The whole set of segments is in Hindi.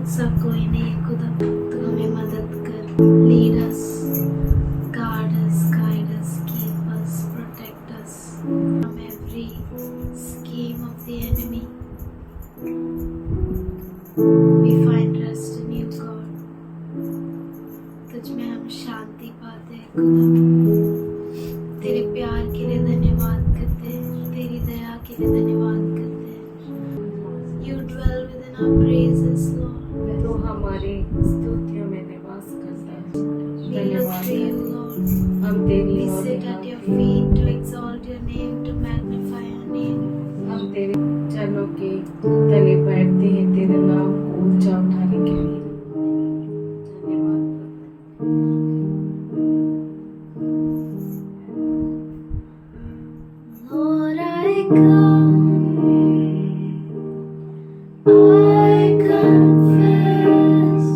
मुझसा कोई नहीं खुदा, तू हमें मदद कर। Lead us, guard us, guide us, keep us, protect us from every scheme of the enemy. We find rest in you, God. तुझ में हम शांति पाते हैं खुदा। तेरे प्यार के लिए धन्यवाद करते हैं, तेरी दया के लिए धन्यवाद करते हैं। You dwell within our praises, Lord. तो हमारी स्तुतियों में निवास करता है। We look to you, Lord. हम तेरी We ore sit at your feet to exalt your name, to magnify your name. हम तेरे चरणों के तले बैठते हैं तेरे नाम को ऊंचा उठाने के लिए। धन्यवाद। Lord, I confess,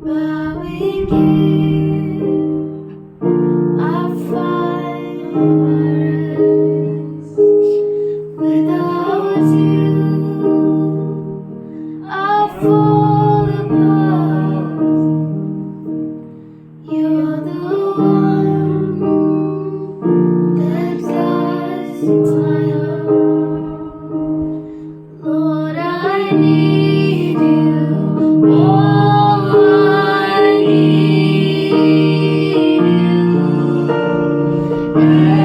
bowing here, I find my rest. Without you, I fall apart. You're the one that guides my heart. Lord, I need you. Oh, I need you.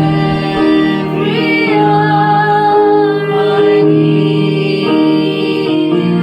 Every hour I need you.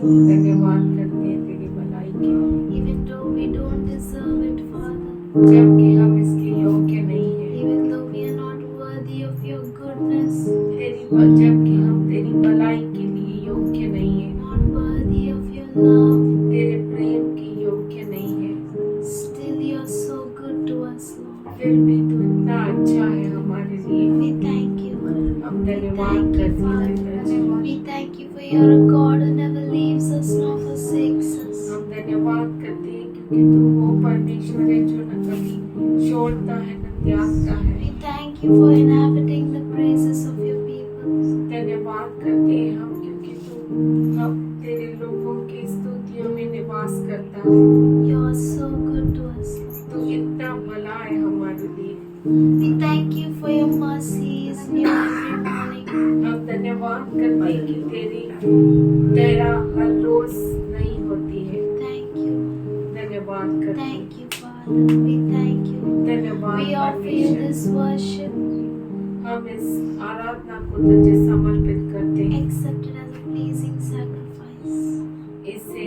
धन्यवाद करते हैं तेरी भलाई के, Even though we don't deserve it, Father. जबकि हम इसके योग्य नहीं हैं। Even though we are not worthy of your goodness. जबकि हम तेरी भलाई के लिए योग्य नहीं हैं। Not worthy of your love. तेरे प्रेम के योग्य नहीं है। Still you are so good to us, Lord. फिर भी तू इतना अच्छा है हमारे लिए। We thank you. हम धन्यवाद करते हैं तेरा जी। We thank you for you're a God who never leaves us nor forsakes us. हम धन्यवाद करते हैं क्योंकि तू वो परमेश्वर है जो न कभी छोड़ता है न त्यागता है। We thank you for inhabiting the praises of your people. धन्यवाद करते हैं हम क्योंकि तू हम तेरे लोगों की स्तुतियों में निवास करता है। You are so good to us. तू इतना भला है हमारे लिए। We thank you for your mercies new every morning. हम धन्यवाद करते हैं कि तेरा हर रोज नहीं होती है। Thank you. धन्यवाद करते हैं। Thank you, Father. We thank you. धन्यवाद We offer you परमेश्वर। this worship. हम इस आराधना को तुझे समर्पित करते हैं। Accept it as a pleasing sacrifice. इसे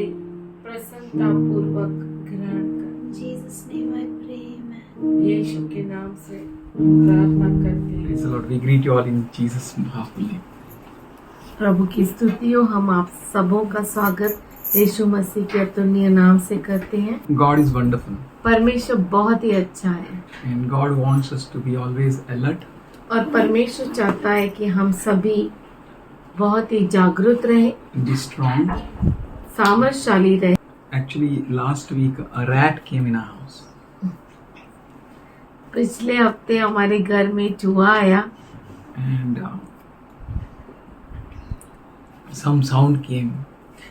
प्रसन्नता पूर्वक ग्रहण कर। In Jesus' name I pray, amen. यीशु के नाम से हम प्रार्थना करते हैं। Praise the Lord. We greet you all in Jesus' powerful name. प्रभु की स्तुति हो। हम आप सबों का स्वागत यीशु मसीह के अतुल्य नाम से करते हैं। God is wonderful, परमेश्वर बहुत ही अच्छा है and God wants us to be always alert, और परमेश्वर चाहता है कि हम सभी बहुत ही जागरूक रहे, be strong. सामर्थशाली रहे। Actually, last week a rat came in our house. पिछले हफ्ते हमारे घर में चूहा आया And some sound came.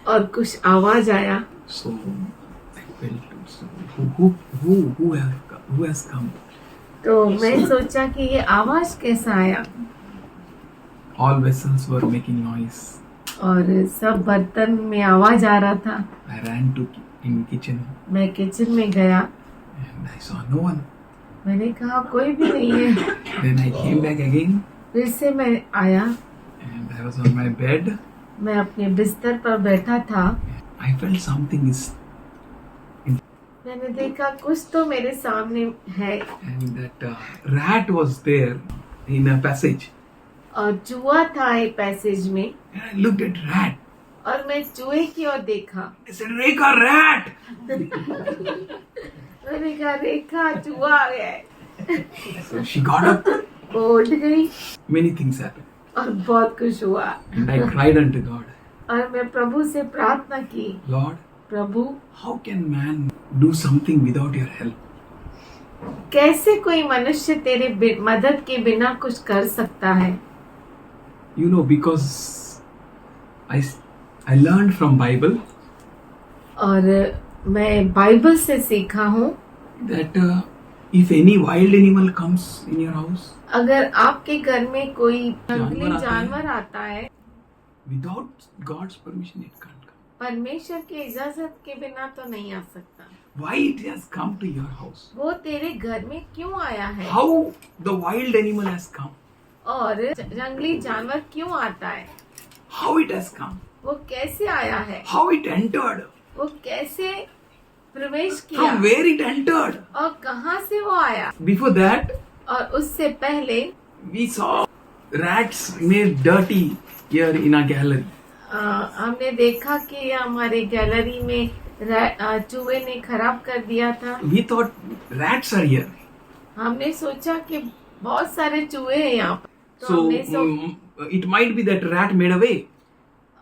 और कुछ आवाज आया। So I felt, so who has come? तो मैं सोचा कि ये आवाज कैसा आया, All vessels were making noise. और सब बर्तन में आवाज आ रहा था। I ran to in kitchen मैं किचन में गया, and I saw no one. मैंने कहा कोई भी नहीं है। Then I came back again फिर से मैं आया, and I was on my bed. मैं अपने बिस्तर पर बैठा था। I felt something is, मैंने देखा कुछ तो मेरे सामने है, and that rat was there in a passage. और चूहा था एक पैसेज में, And I looked at rat. और मैं चूहे की ओर देखा। I said, "Rekha, rat!" मैंने कहा रेखा चूहा आ गया है। So she got up. वो उठ गई Many things happened, और बहुत कुछ हुआ, and I cried unto God, और मैं प्रभु से प्रार्थना की, Lord, Prabhu how can man do something without your help? कैसे कोई मनुष्य तेरे मदद के बिना कुछ कर सकता है। You know, because I learned from Bible और मैं बाइबल से सीखा हूँ, that if any wild animal comes in your house, अगर आपके घर में कोई जंगली जानवर आता है। जानवर आता है, without God's permission, it can't come. परमेश्वर की इजाजत के बिना तो नहीं आ सकता। Why it has come to your house? वो तेरे घर में क्यों आया है, How the wild animal has come? और जंगली जानवर क्यों आता है, How it has come? वो कैसे आया है, How it entered? वो कैसे प्रवेश किया, From where it entered? और कहाँ से वो आया। Before that, और उससे पहले we saw rats made dirty here in our gallery. हमने देखा कि हमारे गैलरी में चूहे ने खराब कर दिया था। We thought rats are here. हमने सोचा कि बहुत सारे चूहे हैं यहाँ पर, तो So it might be that rat made away.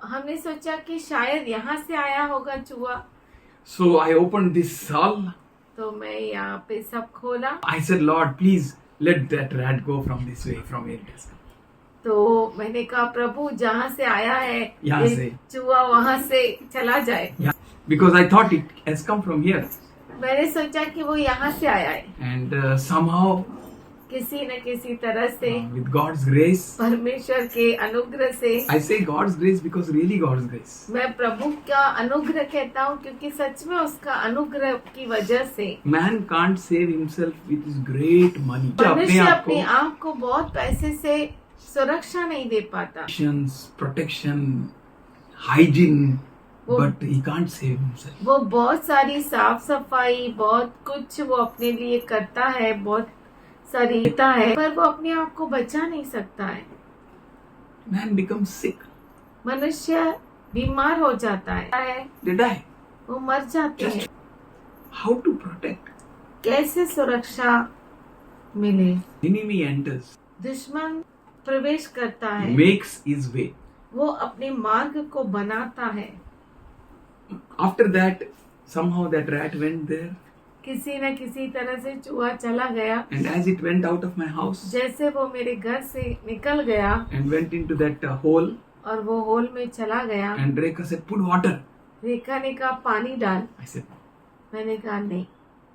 हमने सोचा कि शायद यहाँ से आया होगा चूहा। So I opened this hall. तो मैं यहाँ पे सब खोला, I said, Lord, please let that rat go from this way, from where it has come. तो मैंने कहा प्रभु जहाँ से आया है यहाँ ये से। चूहा वहाँ से चला जाए। Yeah, because I thought it has come from here. मैंने सोचा कि वो यहाँ से आया है, And somehow, किसी न किसी तरह से with God's grace, परमेश्वर के अनुग्रह से। I say God's grace because really God's grace. मैं प्रभु का अनुग्रह कहता हूँ क्योंकि सच में उसका अनुग्रह की वजह से Man can't save himself with his great money. मनुष्य अपने आप को बहुत पैसे से सुरक्षा नहीं दे पाता, Protection, hygiene, वो- but he can't save himself. वो बहुत सारी साफ सफाई बहुत कुछ वो अपने लिए करता है, बहुत सारी देता है, पर वो अपने आप को बचा नहीं सकता है। Man becomes sick. मनुष्य बीमार हो जाता है, They die. वो मर जाते हैं। How to protect? कैसे सुरक्षा मिले। Enemy enters, दुश्मन प्रवेश करता है, makes his way. वो अपने मार्ग को बनाता है। After that, somehow that rat went there, किसी न किसी तरह से चूहा चला गया, and as it went out of my house जैसे वो मेरे घर से निकल गया and went into that hole, और वो होल में चला गया। and Rekha said, "Put water." रेखा ने कहा पानी डाल, I said, मैंने कहा नहीं।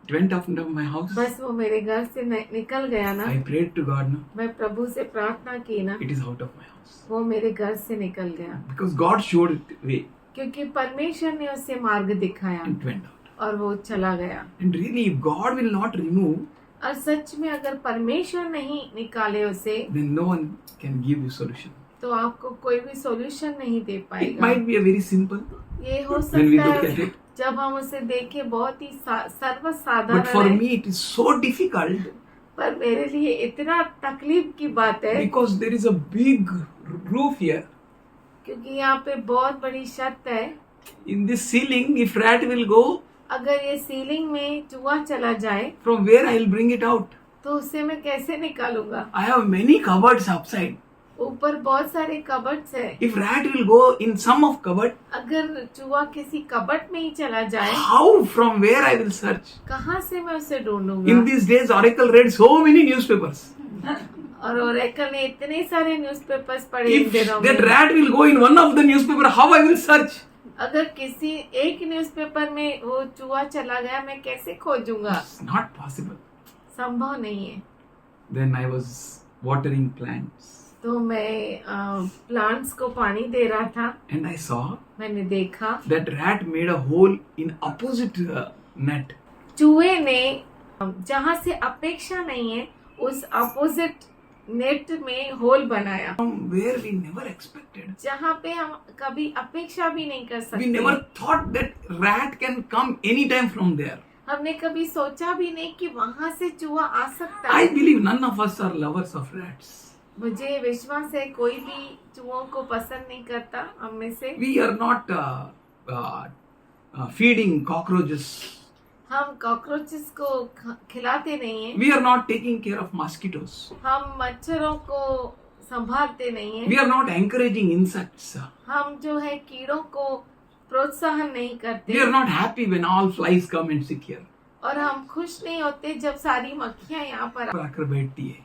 it went out of my house. बस वो मेरे घर से निकल गया ना, I prayed to God, no, मैं प्रभु से प्रार्थना की ना, it is out of my house. वो मेरे घर से निकल गया Because God showed it way क्योंकि परमेश्वर ने उसे मार्ग दिखाया and it went out. और वो चला गया। And really, if God will not remove, और सच में अगर परमेश्वर नहीं निकाले उसे, then no one can give you solution. तो आपको कोई भी सॉल्यूशन नहीं दे It पाएगा। might be a very simple ये हो when we सकता look at है it, जब हम उसे देखें बहुत ही but सर्वसाधारण for है, me it is so difficult पर मेरे लिए इतना तकलीफ की बात है because there is a big roof here. क्योंकि यहाँ पे बहुत बड़ी छत है। In this ceiling, if rat will go, अगर ये सीलिंग में चूहा चला जाए from where I will bring it out? तो उसे मैं कैसे निकालूंगा। I have many cupboards outside. ऊपर बहुत सारे कबर्ड्स है। If rat will go in some of cupboard, अगर चूहा किसी कबर्ड में ही चला जाए, how, from where I will search? कहाँ से मैं उसे In ढूंढूंगा? these days, Oracle read so many newspapers. और ओरेकल ने इतने सारे न्यूज़पेपर्स पढ़े इन If दिनों that में। rat will go in one of the newspaper, how I will search? अगर किसी एक न्यूज़पेपर में वो चूहा चला गया, मैं कैसे खोजूंगा? It's not possible. संभव नहीं है। Then I was watering plants तो मैं प्लांट्स को पानी दे रहा था, and I saw मैंने देखा that rat made a hole in opposite net. चूहे ने जहाँ से अपेक्षा नहीं है उस अपोजिट नेट में होल बनाया, From where we never expected. जहाँ पे हम कभी अपेक्षा भी नहीं कर We सकते। never thought that rat can come anytime from there. हमने कभी सोचा भी नहीं कि वहाँ से चूहा आ सकता I है। believe none of us are lovers of rats. मुझे विश्वास है कोई भी चूहों को पसंद नहीं करता हम में से। We are not feeding cockroaches. हम कॉकरोचेस को खिलाते नहीं हैं, We are not taking care of mosquitoes. हम मच्छरों को संभालते नहीं हैं, We are not encouraging insects. हम जो है कीड़ों को प्रोत्साहन नहीं We करते, are not happy when all flies come and sit here. और हम खुश नहीं होते जब सारी मक्खियां यहाँ पर आकर बैठती है.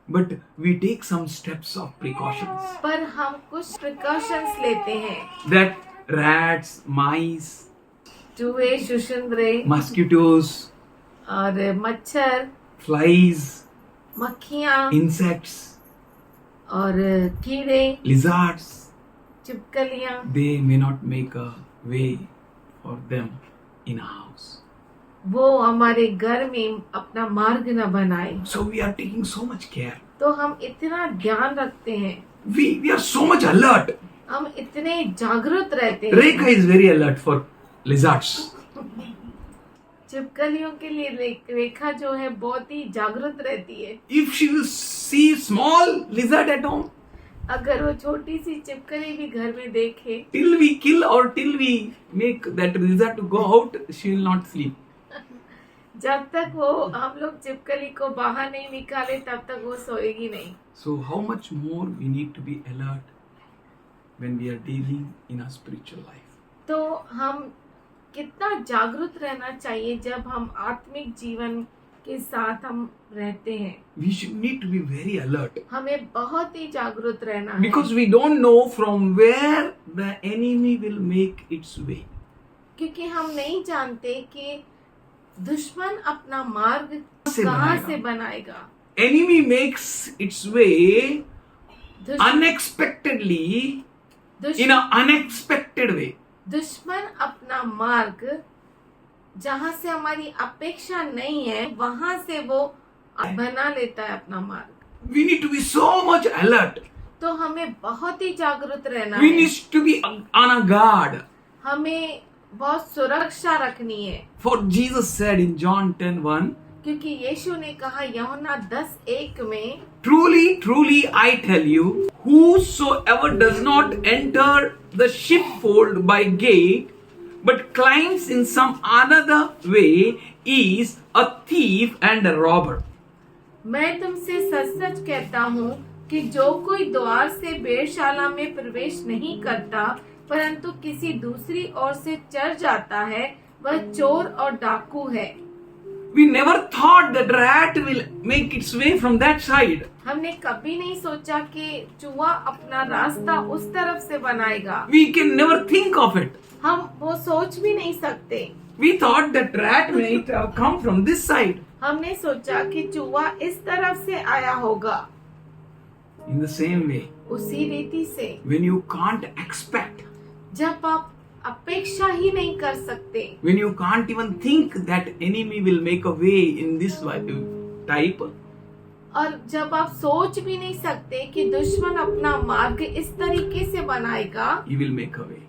But we take some steps of precautions. पर हम कुछ प्रिकॉशंस लेते हैं। That rats, mice, चूहे, शुशुंद्रे mosquitoes, और मच्छर, flies, मक्खियां insects, और कीड़े, lizards, छिपकलियां, they may not make a way for them in a house. वो हमारे घर में अपना मार्ग न बनाए। So we are taking so much care. तो हम इतना ध्यान रखते हैं, We are so much alert. हम इतने जागरूक रहते हैं। Rekha is very alert for lizards. छिपकलियों के लिए रेखा जो है बहुत ही जागरूक रहती है। If she will see small lizard at home, अगर वो छोटी सी छिपकली भी घर में देखे, till we kill or till we make that lizard to go out, she will not sleep. जब तक वो हम लोग छिपकली को बाहर नहीं निकाले तब तक वो सोएगी नहीं। So how much more we need to be alert when we are dealing in our spiritual life. तो हम कितना जागरूक रहना चाहिए जब हम आत्मिक जीवन के साथ हम रहते हैं। We should need to be very alert हमें बहुत ही जागरूक रहना है, because we don't know from where the enemy will make its way. क्योंकि हम नहीं जानते कि दुश्मन अपना मार्ग से कहाँ बनाएगा। से बनाएगा। Enemy makes its way दुश्मन unexpectedly in an unexpected way. दुश्मन अपना मार्ग जहाँ से हमारी अपेक्षा नहीं है वहां से वो बना लेता है अपना मार्ग। We need to be so much alert. तो हमें बहुत ही जागरूक रहना We है, need to be on a guard. हमें बहुत सुरक्षा रखनी है, For Jesus said in John 10:1, क्योंकि यीशु ने कहा यूहन्ना 10:1 में, Truly, truly, I tell you, whosoever does not enter the sheepfold by gate, but climbs in some another way, is a thief and a robber. मैं तुमसे सच सच कहता हूँ कि जो कोई द्वार से भेड़शाला में प्रवेश नहीं करता परंतु किसी दूसरी ओर से चढ़ जाता है वह चोर और डाकू है। We never thought that rat will make its way from that side. हमने कभी नहीं सोचा कि चूहा अपना रास्ता उस तरफ से बनाएगा। We can never think of it. हम वो सोच भी नहीं सकते। We thought that rat might have come from this side. हमने सोचा कि चूहा इस तरफ से आया होगा। In the same way, उसी रीति से when you can't expect, जब आप अपेक्षा ही नहीं कर सकते, when you can't even think that enemy will make a way in this type, और जब आप सोच भी नहीं सकते कि दुश्मन अपना मार्ग इस तरीके से बनाएगा, he will make a way.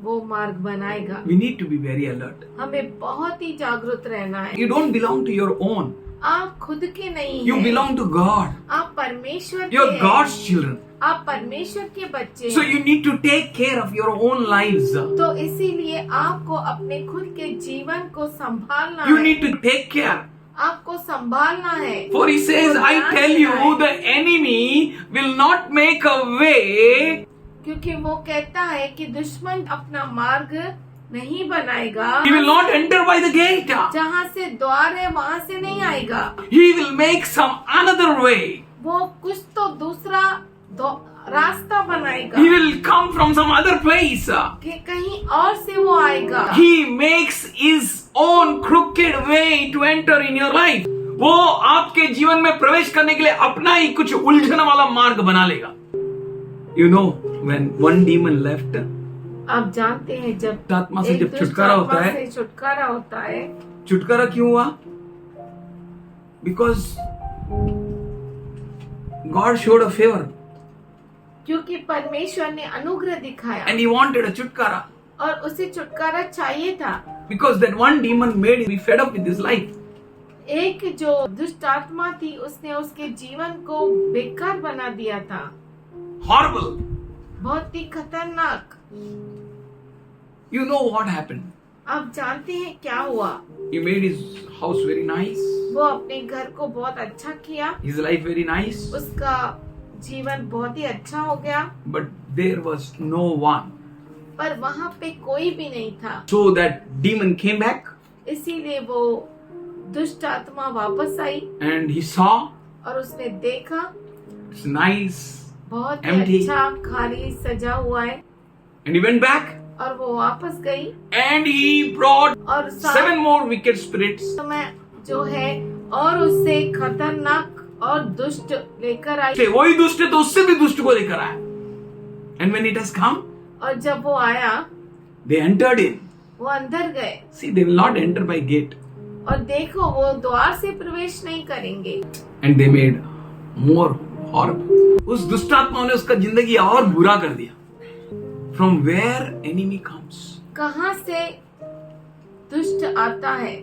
वो मार्ग बनाएगा। We need to be very alert. हमें बहुत ही जागरूक रहना है। You don't belong to your own. आप खुद के नहीं You हैं। belong to God. आप परमेश्वर के You're हैं। God's children. आप परमेश्वर के बच्चे So हैं। you need to take care of your own lives. तो इसीलिए आपको अपने खुद के जीवन को संभालना You है। need to take care. आपको संभालना है। For he says, I tell you, the enemy will not make a way. क्योंकि वो कहता है कि दुश्मन अपना मार्ग नहीं बनाएगा, He will not enter by the gate. जहाँ से द्वार है वहाँ से नहीं आएगा, He will make some another way. वो कुछ तो दूसरा रास्ता बनाएगा, He will come from some other place. कि कहीं और से वो आएगा। He makes his own crooked way to enter in your life. वो आपके जीवन में प्रवेश करने के लिए अपना ही कुछ उलझन वाला मार्ग बना लेगा। You know, when one demon left, आप जानते हैं जब आत्मा से एक जब दुष्ट छुटकारा होता आत्मा है, से छुटकारा होता है, छुटकारा क्यों हुआ? Because God showed a favor क्योंकि परमेश्वर ने अनुग्रह दिखाया and he wanted a छुटकारा. और उसे छुटकारा चाहिए था। Because that one demon made him be fed up with his life. एक जो दुष्ट आत्मा थी उसने उसके जीवन को बेकार बना दिया था, Horrible. बहुत ही खतरनाक। You know what happened? आप जानते हैं क्या हुआ? He made his house very nice, वो अपने घर को बहुत अच्छा किया, his life very nice, उसका जीवन बहुत ही अच्छा हो गया, but there was no one. पर वहाँ पे कोई भी नहीं था। So that demon came back इसीलिए वो दुष्ट आत्मा वापस आई and he saw और उसने देखा it's nice बहुत ही Empty. अच्छा खाली सजा हुआ है, and he went back और वो वापस गई and he brought और 7 more wicked spirits. समय जो है और उससे खतरनाक और दुष्ट लेकर आई, से वही दुष्ट है तो उससे भी दुष्ट को लेकर आया. And when it has come, और जब वो आया they entered in. वो अंदर गए, See, they will not enter by gate. और देखो वो द्वार से प्रवेश नहीं करेंगे, And they made more horrible. उस दुष्टात्मा ने उसका जिंदगी और बुरा कर दिया. From where enemy comes, कहाँ से दुष्ट आता है?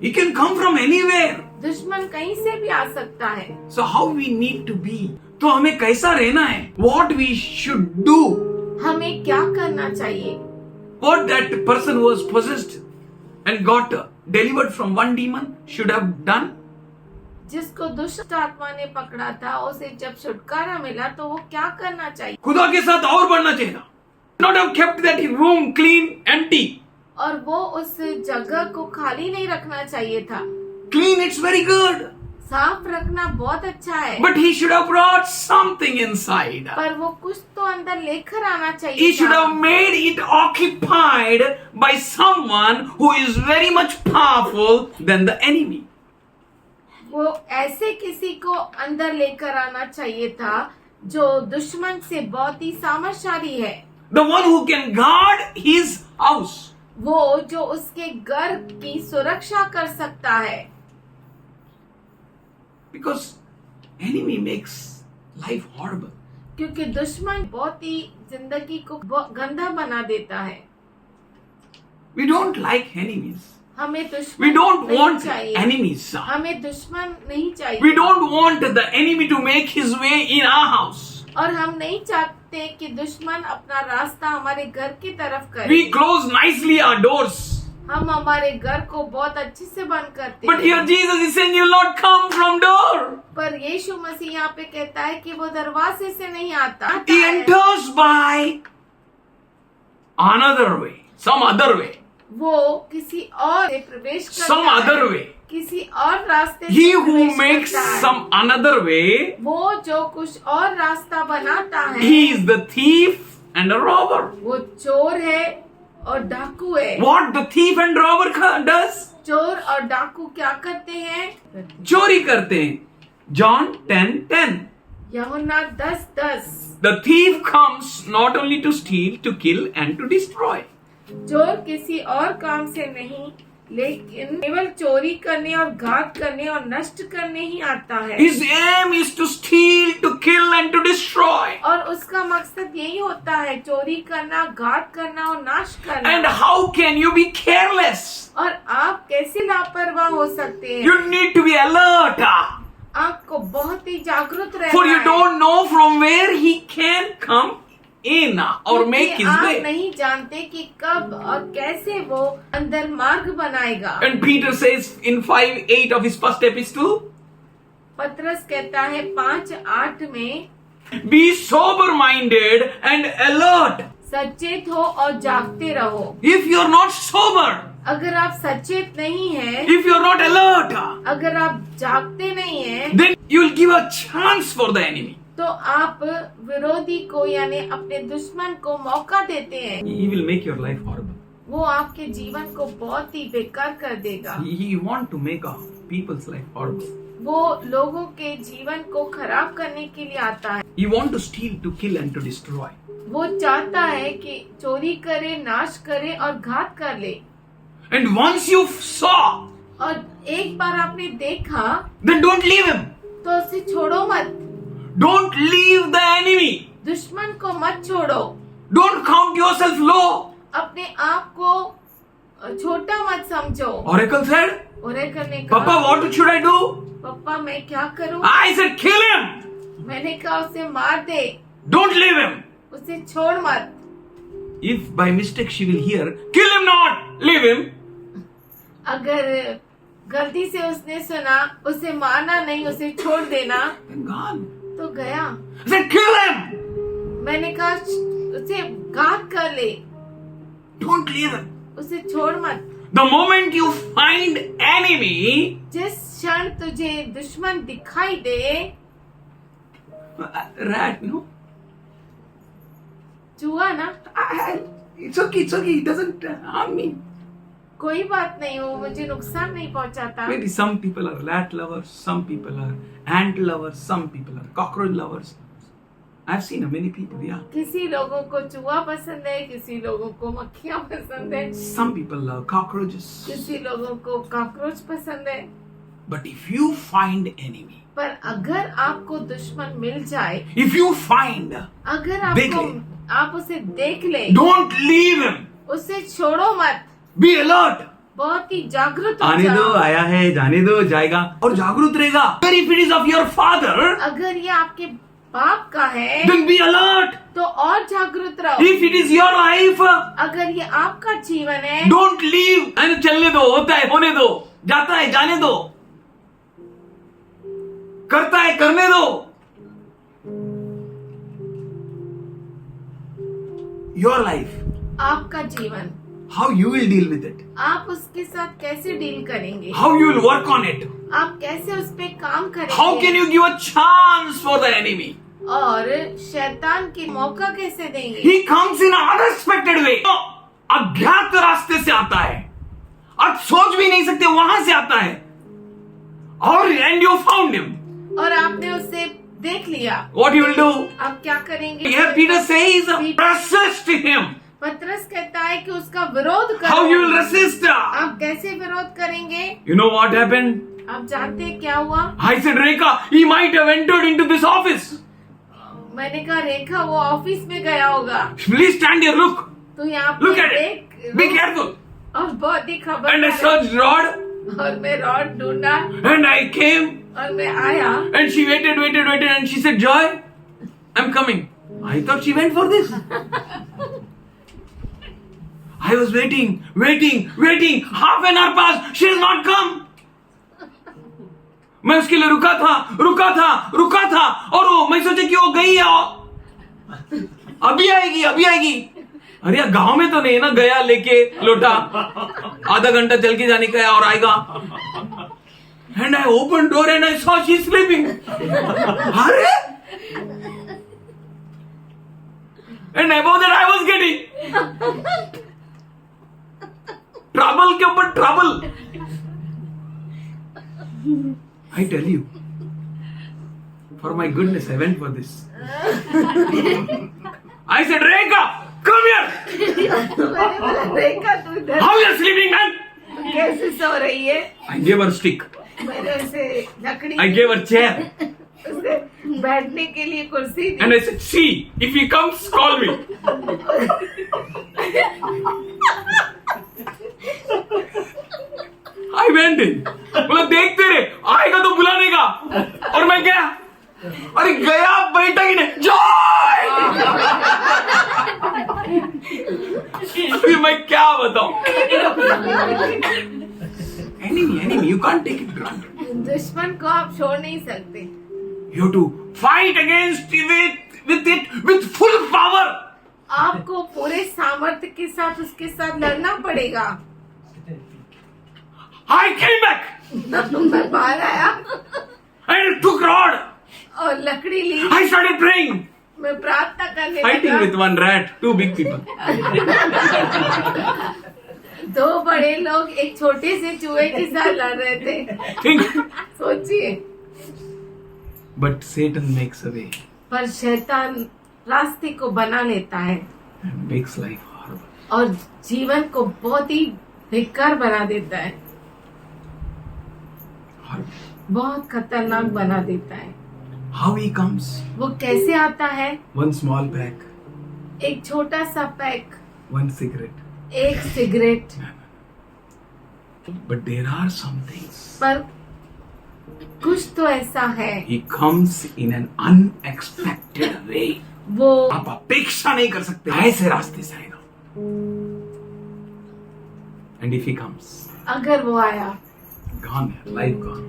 he can come from anywhere. दुश्मन कहीं से भी आ सकता है। So how we need to be? तो हमें कैसा रहना है? What we should do? हमें क्या करना चाहिए? What that person who was possessed and got delivered from one demon should have done? जिसको दुष्ट आत्मा ने पकड़ा था उसे जब छुटकारा मिला तो वो क्या करना चाहिए? खुदा के साथ और बढ़ना चाहिए. Not have kept that room clean, empty. और वो उस जगह को खाली नहीं रखना चाहिए था। Clean, it's very good. साफ रखना बहुत अच्छा है, But he should have brought something inside. पर वो कुछ तो अंदर लेकर आना He चाहिए should था। have made it occupied by someone who is very much powerful than the enemy. वो ऐसे किसी को अंदर लेकर आना चाहिए था जो दुश्मन से बहुत ही सामर्थशाली है, The one who can guard his house. वो जो उसके घर की सुरक्षा कर सकता है। Because enemy makes life horrible. क्योंकि दुश्मन बहुत ही जिंदगी को गंदा बना देता है। We don't like enemies. हमें We दुश्मन don't नहीं want चाहिए, enemies. हमें दुश्मन नहीं चाहिए, We don't want the enemy to make his way in our house. और हम नहीं चाहते कि दुश्मन अपना रास्ता हमारे घर की तरफ करे। We close nicely our doors. हम हमारे घर को बहुत अच्छे से बंद करते But here हैं, Jesus is saying, you'll not come from door. पर यीशु मसीह यहाँ पे कहता है कि वो दरवाजे से नहीं आता He है, enters by another way, some other way, वो किसी और से प्रवेश करता some है, other way. किसी और रास्ते He से who प्रवेश makes करता है। some another way, वो जो कुछ और रास्ता बनाता है, he is the thief and a robber. वो चोर है और डाकू है। What the thief and robber does? चोर और डाकू क्या करते हैं? चोरी करते हैं. John 10:10. यूहन्ना 10:10। The thief comes not only to steal, to kill and to destroy. चोर किसी और काम से नहीं लेकिन केवल चोरी करने और घात करने और नष्ट करने ही आता है। His aim is to steal, to kill and to destroy. और उसका मकसद यही होता है, चोरी करना, घात करना और नाश करना। And how can you be careless? और आप कैसे लापरवाह हो सकते हैं? You need to be alert. आपको बहुत ही जागरूक रहना For you है, don't know from where he can come in or make क्योंकि his आप way. नहीं जानते कि कब और कैसे वो अंदर मार्ग बनाएगा। And Peter says in 5:8 of his first epistle, पतरस कहता है 5:8 में, be sober minded and alert. सचेत हो और जागते रहो। If you are not sober, अगर आप सचेत नहीं हैं, if you are not alert, अगर आप जागते नहीं हैं, then you will give a chance for the enemy. तो आप विरोधी को यानी अपने दुश्मन को मौका देते हैं। He will make your life horrible. वो आपके जीवन को बहुत ही बेकार कर देगा। He want to make a people's life horrible. वो लोगों के जीवन को खराब करने के लिए आता है। He want to steal, to kill and to destroy. वो चाहता है कि चोरी करे, नाश करे और घात कर ले। And once you saw, और एक बार आपने देखा then don't leave him. तो उसे छोड़ो मत। Don't leave the enemy. दुश्मन को मत छोड़ो। Don't count yourself low. अपने आप को छोटा मत समझो। Oracle said, ओरेकल ने कहा, Papa, what should I do? पप्पा मैं क्या करूं? I said, kill him. मैंने कहा उसे मार दे, Don't leave him. उसे छोड़ मत। If by mistake she will hear, kill him not, leave him. अगर गलती से उसने सुना, उसे मारना नहीं, उसे छोड़ देना, Then gone. तो गया। I said, kill him. मैंने कहा उसे घात कर ले, Don't leave him. उसे छोड़ मत। The moment you find enemy, जिस क्षण तुझे दुश्मन दिखाई दे, rat, no? चूहा ना, It's okay, it doesn't harm me. कोई बात नहीं, वो मुझे नुकसान नहीं पहुंचाता। Maybe some people are rat lovers, some people are ant lovers, some people are cockroach lovers. I've seen many people, yeah. किसी लोगों को चूहा पसंद है, किसी लोगों को मक्खियाँ पसंद है, Some people love cockroaches. किसी लोगों को कॉकरोच पसंद है। But if you find enemy, पर अगर आपको दुश्मन मिल जाए, if you find, अगर देख आपको ले। आप उसे देख ले, don't leave him. उसे छोड़ो मत। Be alert. बहुत ही जागरूक हो आने दो, जाओ। आया है, जाने दो, जाएगा और जागरूक रहेगा. If it is of your father, अगर ये आपके बाप का है, then be alert. तो और जागरूक रहो। If it is your life, अगर ये आपका जीवन है, don't leave. अरे चलने दो, होता है, होने दो, जाता है, जाने दो, करता है, करने दो. Your life, आपका जीवन, how you will deal with it, आप उसके साथ कैसे डील करेंगे, how you will work on it, आप कैसे उस पे काम करेंगे, how can you give a chance for the enemy. और शैतान के मौका कैसे देंगे। He comes in an unexpected way. अज्ञात रास्ते से आता है, आप सोच भी नहीं सकते वहां से आता है, और and you found him. और आपने उसे देख लिया, What you will do? आप क्या करेंगे। Here Peter says, resist him. पतरस कहता है कि उसका विरोध करो। How you will resist? आप कैसे विरोध करेंगे। You know what happened? आप जानते हैं क्या हुआ। I said, Rekha, he might have entered into this office. मैंने कहा रेखा वो ऑफिस में गया होगा। Please stand here, look. तो यहाँ Look पे at it. Be careful. और बहुत ही खबर। And I searched rod. और मैं रॉड ढूंढा And I came. और मैं आया। And she waited, and she said, Joy, I'm coming. I thought she went for this. I was waiting. Half an hour passed. She has not come. मैं उसके लिए रुका था और वो मैं सोचा कि वो गई है, अभी आएगी. अरे यार गांव में तो नहीं ना, गया लेके लोटा, आधा घंटा चल के जाने का है और आएगा. And I opened door and I saw she's sleeping. अरे, and above that I was getting trouble के ऊपर trouble. I tell you, for my goodness, I went for this. I said, Rekha, come here. मैंने बोला रेखा तू इधर How you are sleeping, man? कैसे सो रही है। I gave her stick. मैंने उसे लकड़ी, I gave her chair. उसे बैठने के लिए कुर्सी दी। And I said, see, if he comes, call me. I went in. बोला देखते रहे, आएगा तो बुलाने का. और मैं गया. अरे गया, बैठा ही नहीं. जॉय! अभी मैं क्या बताऊं? Enemy, you can't take it granted. दुश्मन को आप छोड़ नहीं सकते, You have to fight against it with full power. आपको पूरे सामर्थ्य के साथ उसके साथ लड़ना पड़ेगा। I came back मैं बाहर आया and took rod. और लकड़ी ली, I started praying. मैं प्रार्थना करने Fighting लगा। with one rat, two big people. दो बड़े लोग एक छोटे से चूहे के साथ लड़ रहे थे। Think. सोचिए, But Satan makes a way पर शैतान रास्ते को बना लेता है and makes life horrible. और जीवन को बहुत ही बेकार बना देता है, Horrible. बहुत खतरनाक बना देता है। How he comes? वो कैसे आता है? One small pack, एक छोटा सा पैक, one cigarette. एक cigarette, But there are some things. पर कुछ तो ऐसा है, He comes in an unexpected way. वो आप अपेक्षा नहीं कर सकते ऐसे रास्ते से आएगा. And if he comes, अगर वो आया, gone, life gone.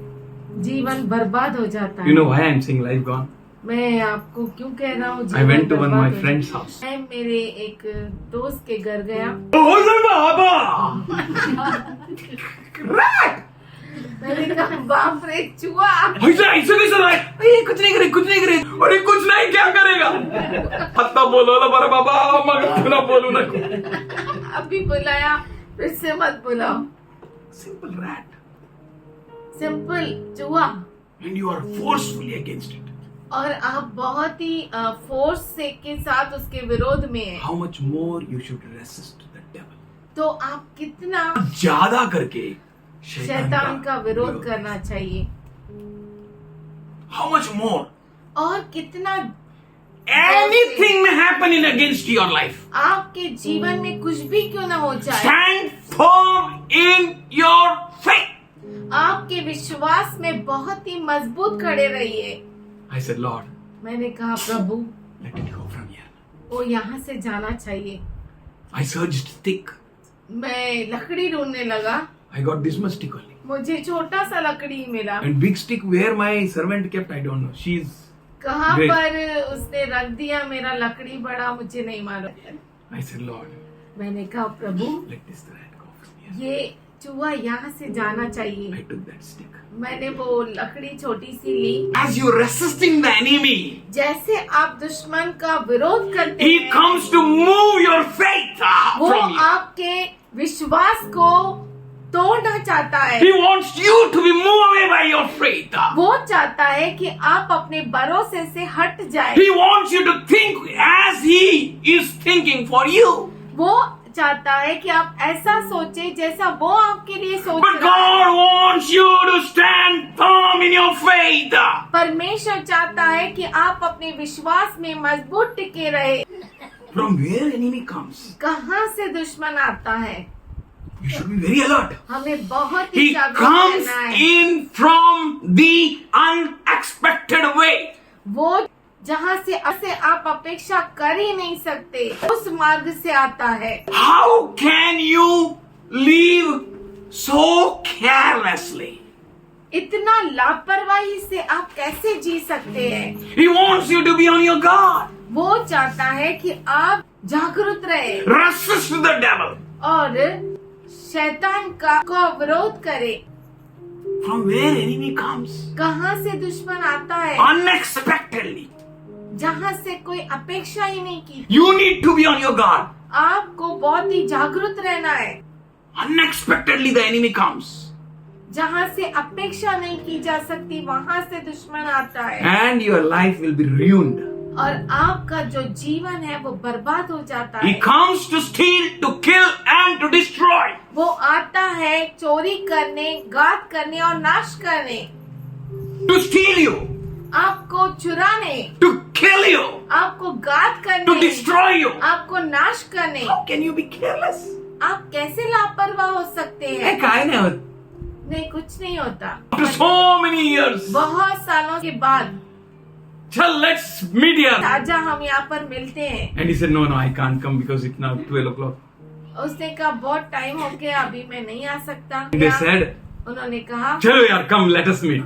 जीवन बर्बाद हो जाता है। You know why I'm saying life gone? मैं आपको क्यों कह रहा हूँ? I went to one of my बर्बाद हो friend's जाता है। house. मैं मेरे एक दोस्त के घर गया, Oh, Baba! Rat! मैंने कहा बाप रे चूहा। ऐसा कैसा रहा है? ये कुछ नहीं करे और ये कुछ नहीं क्या करेगा? हत्ता बोलो ना बड़ा बाबा, मगर ना बोलू ना को. अभी बुलाया, फिर से मत बुलाओ। Simple rat. सिंपल चूहा, And you are forcefully against it. और आप बहुत ही फोर्स से के साथ उसके विरोध में हैं। How much more you should resist the devil? तो आप कितना ज्यादा करके शैतान का विरोध करना चाहिए, How much more? और कितना Anything may happen in against your life. आपके जीवन में कुछ भी क्यों ना हो जाए, Stand firm in your faith. आपके विश्वास में बहुत ही मजबूत खड़े रहिए। I said, Lord, मैंने कहा प्रभु, let it go from here. वो यहाँ से जाना चाहिए। I searched thick. मैं लकड़ी ढूंढने लगा, I got this much stick only. मुझे छोटा सा लकड़ी मिला। And big stick where my servant kept, I don't know. She's कहाँ Great. पर उसने रख दिया मेरा लकड़ी बड़ा, मुझे नहीं मालूम। I said, Lord, मैंने कहा प्रभु, let this rat go from here. ये चूहा यहाँ से जाना चाहिए। I took that stick. मैंने वो लकड़ी छोटी सी ली। As you're resisting the enemy, जैसे आप दुश्मन का विरोध करते he हैं, comes to move your faith वो from you. आपके विश्वास को तोड़ना चाहता है। He wants you to be moved away by your faith. वो चाहता है कि आप अपने भरोसे से हट जाए। He wants you to think as he is thinking for you. वो चाहता है कि आप ऐसा सोचे जैसा वो आपके लिए सोच But रहा है। God wants you to stand firm in your faith. परमेश्वर चाहता है कि आप अपने विश्वास में मजबूत टिके रहे। From where enemy comes, कहाँ से दुश्मन आता है, you should be very alert. हमें बहुत ही He जागरूक comes रहना है। in from the unexpected way. वो जहाँ से आप अपेक्षा कर ही नहीं सकते, उस मार्ग से आता है। How can you live so carelessly? इतना लापरवाही से आप कैसे जी सकते हैं? He wants you to be on your guard. वो चाहता है कि आप जागरूक रहे Resist the devil. और शैतान का विरोध करे। From where enemy comes? कहाँ से दुश्मन आता है? Unexpectedly. जहाँ से कोई अपेक्षा ही नहीं की। You need to be on your guard. आपको बहुत ही जागरूक रहना है। Unexpectedly the enemy comes. जहाँ से अपेक्षा नहीं की जा सकती, वहाँ से दुश्मन आता है And your life will be ruined. और आपका जो जीवन है वो बर्बाद हो जाता He है। comes to steal, to kill and to destroy. वो आता है चोरी करने, घात करने और नाश करने, To steal you. आपको चुराने, To kill you. आपको घात To करने, destroy you. आपको नाश करने। How can you be careless? आप कैसे लापरवाह हो सकते हैं? काय नाही होत. नहीं, कुछ नहीं होता। After so many years. बहुत सालों के बाद Chal, let's meet here. राजा हम यहाँ पर मिलते हैं। And he said, no, I can't come because it's now 12 o'clock. उसने कहा बहुत टाइम हो गया, अभी मैं नहीं आ सकता। They said, उन्होंने कहा चलो यार, come, let us meet.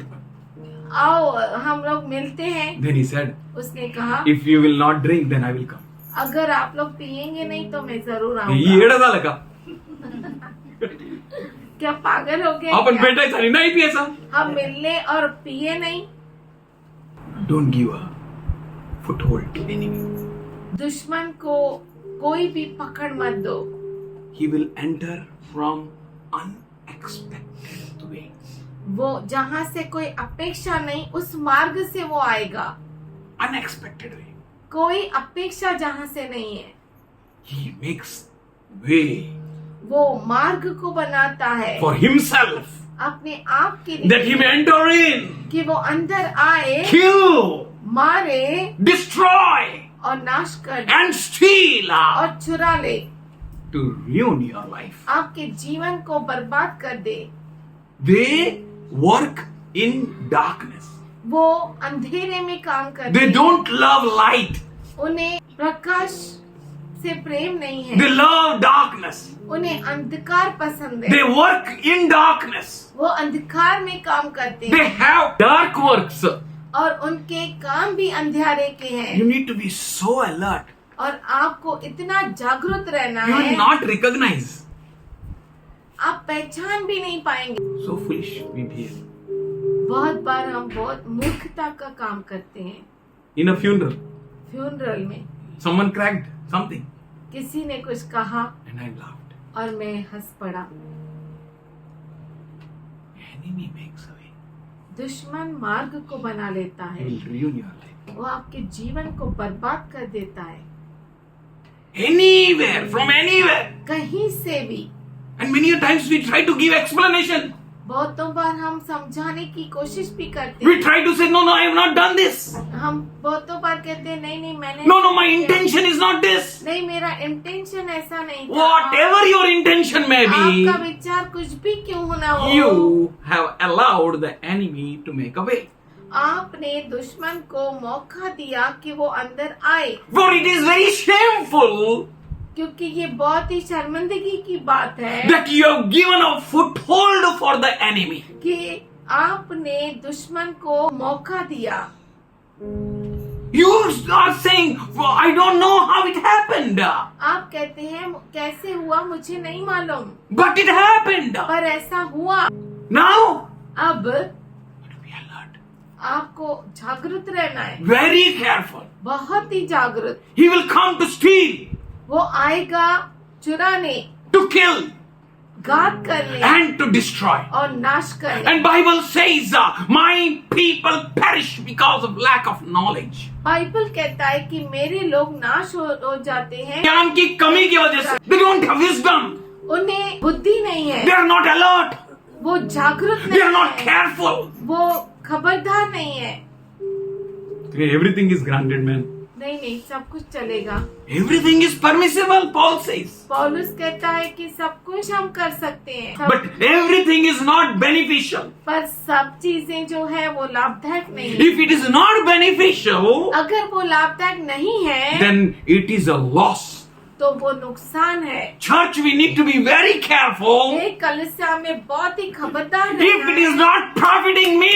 आओ हम लोग मिलते हैं। Then he said, उसने कहा if you will not drink, then I will come. अगर आप लोग पियेंगे नहीं तो मैं जरूर ये आऊंगा। येड़ा झालं का? क्या पागल हो गए आपण क्या? भेटायचं आणि नाही पियायचं. हम मिलने और पिए नहीं। Don't give a foothold to enemy. दुश्मन को कोई भी पकड़ मत दो। He will enter from unexpected way. वो जहाँ से कोई अपेक्षा नहीं उस मार्ग से वो आएगा। Unexpected way. कोई अपेक्षा जहाँ से नहीं है He makes way वो मार्ग को बनाता है for himself अपने आप के that he may लिए enter in, कि वो अंदर आए, kill, मारे destroy, और नाश कर दे and steal और चुरा ले, to ruin your life. आपके जीवन को बर्बाद कर दे। They work in darkness. वो अंधेरे में काम करते They हैं। don't love light. उन्हें प्रकाश से प्रेम नहीं They है, love darkness. उन्हें अंधकार पसंद They है। work in darkness. वो अंधकार में काम करते They हैं have dark works. और उनके काम भी अंधेरे के You हैं। need to be so alert. और आपको इतना जागरूक रहना You will है, not recognize. आप पहचान भी नहीं पाएंगे। So foolish we behave. बहुत बार हम बहुत मूर्खता का काम करते हैं। In a funeral, फ्यूनरल में someone cracked something किसी ने कुछ कहा and I laughed. और मैं हंस पड़ा। Enemy makes a way. दुश्मन मार्ग को बना लेता He है, will ruin your life. वो आपके जीवन को बर्बाद कर देता है, Anywhere, from anywhere. कहीं से भी। And many a times we try to give explanation. बहुतों बार हम समझाने की कोशिश भी करते We हैं। try to say, no, no, I have not done this. हम बहुतों बार कहते हैं नहीं नहीं मैंने No, no, my intention is not this. नहीं, मेरा इंटेंशन ऐसा नहीं था। Whatever your intention may आपका be, विचार कुछ भी क्यों होना हो, you have allowed the enemy to make a way. आपने दुश्मन को मौका दिया कि वो अंदर आए, For it is very shameful क्योंकि ये बहुत ही शर्मिंदगी की बात है that you have given a foothold for the enemy. कि आपने दुश्मन को मौका दिया। You are saying, well, I don't know how it happened. आप कहते हैं कैसे हुआ मुझे नहीं मालूम, But it happened. पर ऐसा हुआ। Now, अब be alert. आपको जागरूक रहना है, Very careful. बहुत ही जागरूक। He will come to steal, वो आएगा चुराने, to kill, घात करने and to destroy. और नाश करने। And Bible says, my people perish because of lack of knowledge. Bible कहता है कि मेरे लोग नाश हो जाते हैं, ज्ञान की कमी की वजह से they don't have wisdom. उन्हें बुद्धि नहीं है, They are not alert. वो जागरूक They are नहीं not है, careful. वो खबरदार नहीं है। Everything is granted, man. नहीं नहीं, सब कुछ चलेगा। Everything is permissible, Paul says. पौलुस कहता है कि सब कुछ हम कर सकते हैं, But everything is not beneficial. पर सब चीजें जो है वो लाभदायक नहीं है। If it is not beneficial, अगर वो लाभदायक नहीं है then it is a loss. तो वो नुकसान है। Church, we need to be very careful. एक कलीसिया में बहुत ही खबरदार If रहना it is है। not profiting me,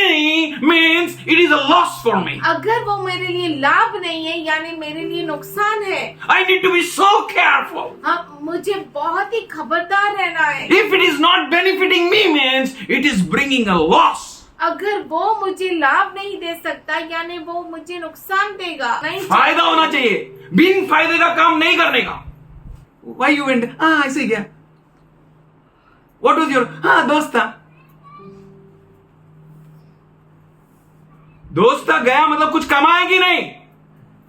means it is a loss for me. अगर वो मेरे लिए लाभ नहीं है यानी मेरे लिए नुकसान है। I need to be so careful. हाँ, मुझे बहुत ही खबरदार रहना है। If it is not benefiting me, means it is bringing a loss. अगर वो मुझे लाभ नहीं दे सकता यानी वो मुझे नुकसान देगा। नहीं फायदा होना चाहिए, बिन फायदे का काम नहीं करने का. Why you went? ऐसे क्या? What was your? दोस्त था. दोस्त था गया मतलब कुछ कमाएगी नहीं.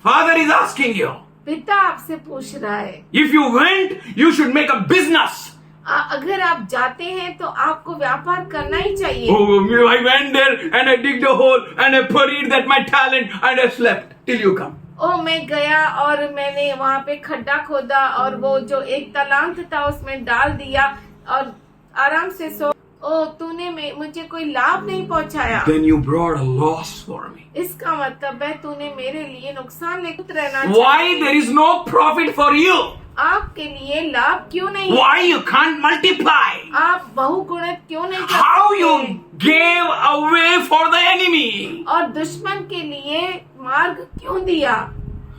Father is asking you. पिता आपसे पूछ रहा है, If you went, you should make a business. अगर आप जाते हैं तो आपको व्यापार करना ही चाहिए। Oh, I went there and I digged a hole and I buried that my talent and I slept till you come. ओ मैं गया और मैंने वहाँ पे खड्डा खोदा और वो जो एक तालांत था उसमें डाल दिया और आराम से सो। ओ तूने मुझे कोई लाभ नहीं पहुँचाया। Then you brought a loss for me. इसका मतलब है तूने मेरे लिए नुकसान लेकर रहना Why चाहिए। there is no profit for you? आपके लिए लाभ क्यों नहीं है? Why you can't multiply? आप बहुगुणित क्यों नहीं कर How सकते? you gave away for the enemy? और दुश्मन के लिए मार्ग क्यों दिया?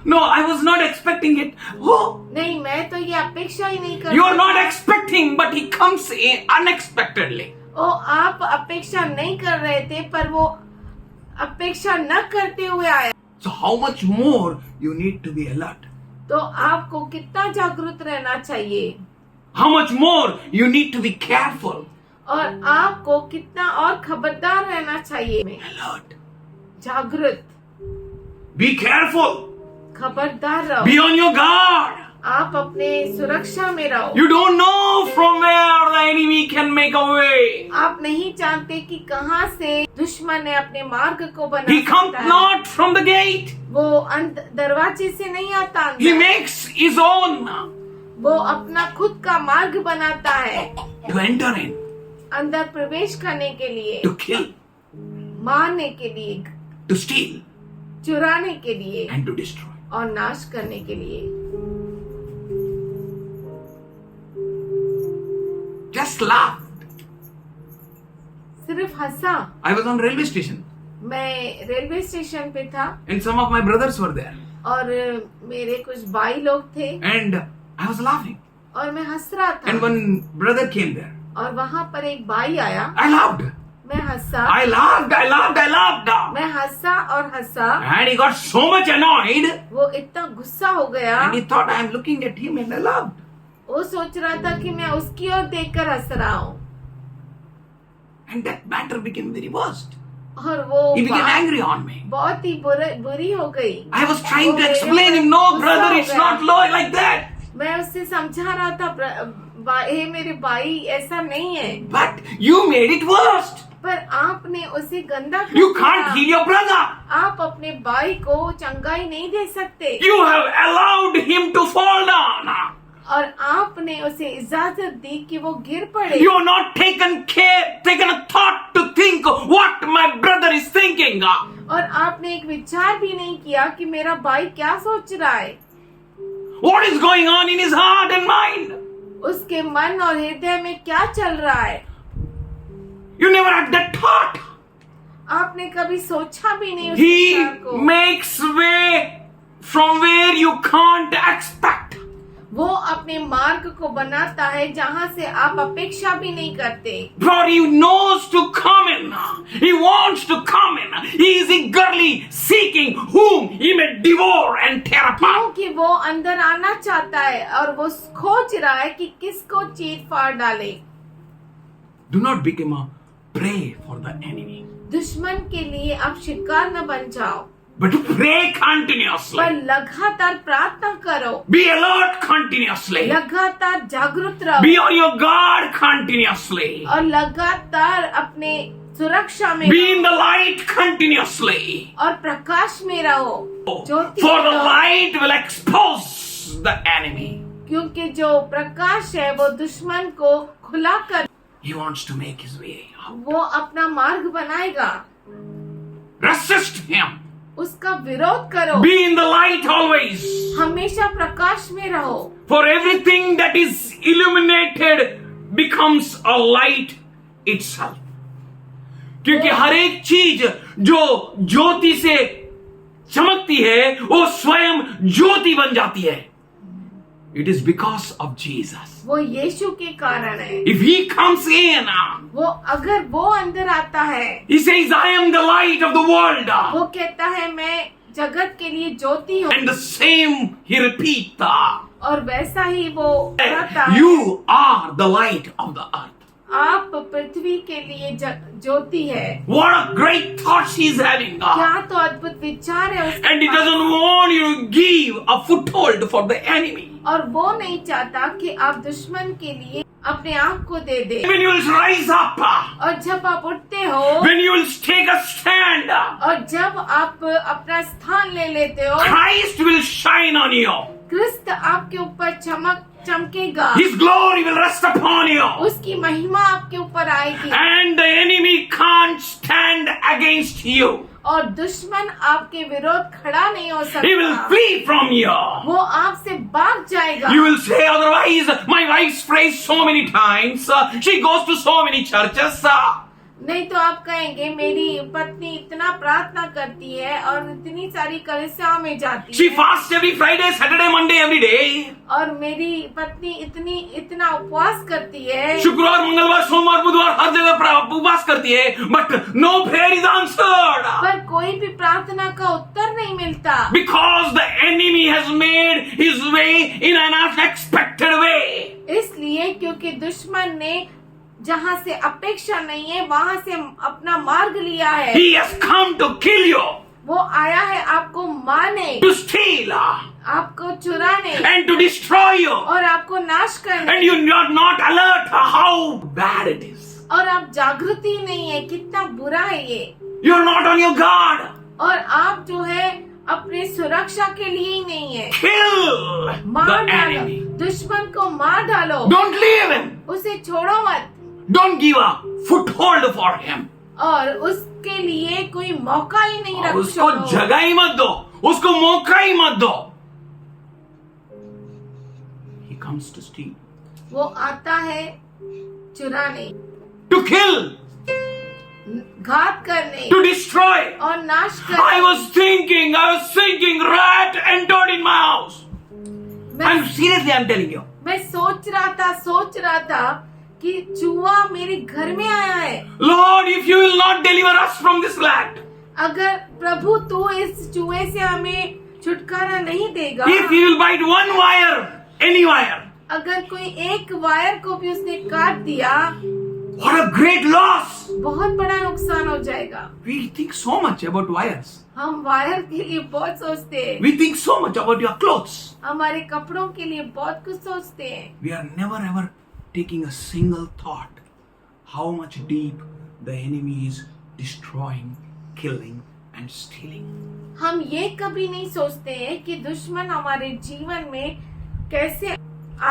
No, I was not expecting it. Oh, नहीं, मैं तो ये अपेक्षा ही नहीं कर you are not expecting, but he comes in unexpectedly. ओ, आप अपेक्षा नहीं कर रहे थे, पर वो अपेक्षा न करते हुए आया। So how much more you need to be alert? तो आपको कितना जागरूक रहना चाहिए How much more you need to be careful? और आपको कितना और खबरदार रहना चाहिए। Alert. जागरूक, Be careful. खबरदार रहो। Be on your guard. आप अपने सुरक्षा में रहो। You don't know from where the enemy can make a way. आप नहीं जानते कि कहां से दुश्मन ने अपने मार्ग को बना He comes सकता है। not from the gate. वो दरवाजे से नहीं आता He अंदर। makes his own वो अपना खुद का मार्ग बनाता है to enter in, अंदर प्रवेश करने के लिए, to kill, मारने के लिए, to steal, चुराने के लिए and to destroy. और नाश करने के लिए। Just laughed. सिर्फ हंसा। I was on railway station मैं रेलवे स्टेशन पे था and some of my brothers were there और मेरे कुछ भाई लोग थे and I was laughing और मैं हंस रहा था। and one brother came there. और वहाँ पर एक भाई आया, I laughed. मैं हंसा, I laughed. I laughed. I laughed. मैं हंसा और हंसा। And he got so much annoyed वो इतना गुस्सा हो गया, and he thought I am looking at him and I laughed. वो सोच रहा था कि मैं उसकी ओर देखकर हंस रहा हूँ And that matter became very worst. और वो He became बात angry on me. बहुत ही बुरी हो गई। I was trying वो to मेरे explain पर him, no गुस्सा brother, हो it's गया। not law like that. मैं उससे समझा रहा था, हे मेरे भाई, ऐसा नहीं है। But you made it worst. पर आपने उसे गंदा कर You दिया। can't heal your brother. आप अपने भाई को चंगाई नहीं दे सकते You have allowed him to fall down. और आपने उसे इजाजत दी कि वो गिर पड़े। You have not taken a thought to think what my brother is thinking. और आपने एक विचार भी नहीं किया कि मेरा भाई क्या सोच रहा है, What is going on in his heart and mind? उसके मन और हृदय में क्या चल रहा है। You never had that thought. आपने कभी सोचा भी नहीं उस He विचार को। makes way from where you can't expect. वो अपने मार्ग को बनाता है जहाँ से आप अपेक्षा भी नहीं करते। For he knows to come in. He wants to come in. He is eagerly seeking whom he may devour and tear apart. क्योंकि वो अंदर आना चाहता है और वो खोज रहा है कि किसको चीर फाड़ डाले। Do not become a prey for the enemy, दुश्मन के लिए आप शिकार न बन जाओ, but pray continuously. पर लगातार प्रार्थना करो, Be alert continuously. लगातार जागरूक रहो Be on your guard continuously. और लगातार अपने सुरक्षा में Be in the light continuously. और प्रकाश में रहो। ज्योति For में the रहो, light will expose the enemy. क्योंकि जो प्रकाश है वो दुश्मन को खुला कर, He wants to make his way out. वो अपना मार्ग बनाएगा। Resist him. उसका विरोध करो, Be in the light always. हमेशा प्रकाश में रहो, For everything that is illuminated becomes a light itself. क्योंकि हर एक चीज जो ज्योति से चमकती है वो स्वयं ज्योति बन जाती है. It is because of Jesus. वो यीशु के कारण है। If he comes in, वो अगर वो अंदर आता है, he says, I am the light of the world. वो कहता है मैं जगत के लिए ज्योति हूँ, And the same he repeats. और वैसा ही वो कहता है, You are the light of the earth. आप पृथ्वी के लिए ज्योति है। What a great thought she's having. क्या तो अद्भुत विचार है उसके And he pass. doesn't want you to give a foothold for the enemy. और वो नहीं चाहता कि आप दुश्मन के लिए अपने आप को दे दे। When you will rise up, और जब आप उठते हो when you will take a stand, और जब आप अपना स्थान ले लेते हो, Christ will shine on you. क्रिस्त आपके ऊपर चमकेगा, His glory will rest upon you. उसकी महिमा आपके ऊपर आएगी And the enemy can't stand against you. और दुश्मन आपके विरोध खड़ा नहीं हो He will सकता। flee from you. वो आपसे भाग जाएगा। You will say otherwise, my wife prays so many times, she goes to so many churches. नहीं तो आप कहेंगे मेरी पत्नी इतना प्रार्थना करती है और इतनी सारी कलीसियाओं में जाती She है fasts every Friday, Saturday, Monday, every day. और मेरी पत्नी इतना उपवास करती है, शुक्रवार, मंगलवार, सोमवार, बुधवार हर जगह उपवास करती है, but no prayer is answered. पर कोई भी प्रार्थना का उत्तर नहीं मिलता। Because the enemy has made his way in an unexpected way. इसलिए क्योंकि दुश्मन ने जहाँ से अपेक्षा नहीं है वहाँ से अपना मार्ग लिया है। He has come to kill you, वो आया है आपको मारने, to steal, आपको चुराने and to destroy you. और आपको नाश करने। And you are not alert how bad it is. और आप जागृति नहीं है कितना बुरा है ये। You are not on your guard. और आप जो है अपने सुरक्षा के लिए ही नहीं है। Kill मार the डालो, enemy. दुश्मन को मार डालो, Don't leave him. उसे छोड़ो मत Don't give a foothold for him. और उसके लिए कोई मौका ही नहीं और उसको रखो। जगह ही मत दो, उसको मौका ही मत दो. He comes to steal, वो आता है चुराने, to kill, घात करने to destroy. और नाश I करने। was thinking, rat entered in my house. I'm seriously, I'm telling you. मैं सोच रहा था कि चूहा मेरे घर में आया है। Lord, if you will not deliver us from this rat, अगर प्रभु तू इस चूहे से हमें छुटकारा नहीं देगा, if he will bite one wire, any wire, अगर कोई एक वायर को भी उसने काट दिया, what a great loss. बहुत बड़ा नुकसान हो जाएगा। We think so much about wires. हम वायर के लिए बहुत सोचते हैं, We think so much about your clothes. हमारे कपड़ों के लिए बहुत कुछ सोचते हैं, We are never ever taking a single thought how much deep the enemy is destroying, killing and stealing. हम ये कभी नहीं सोचते हैं कि दुश्मन हमारे जीवन में कैसे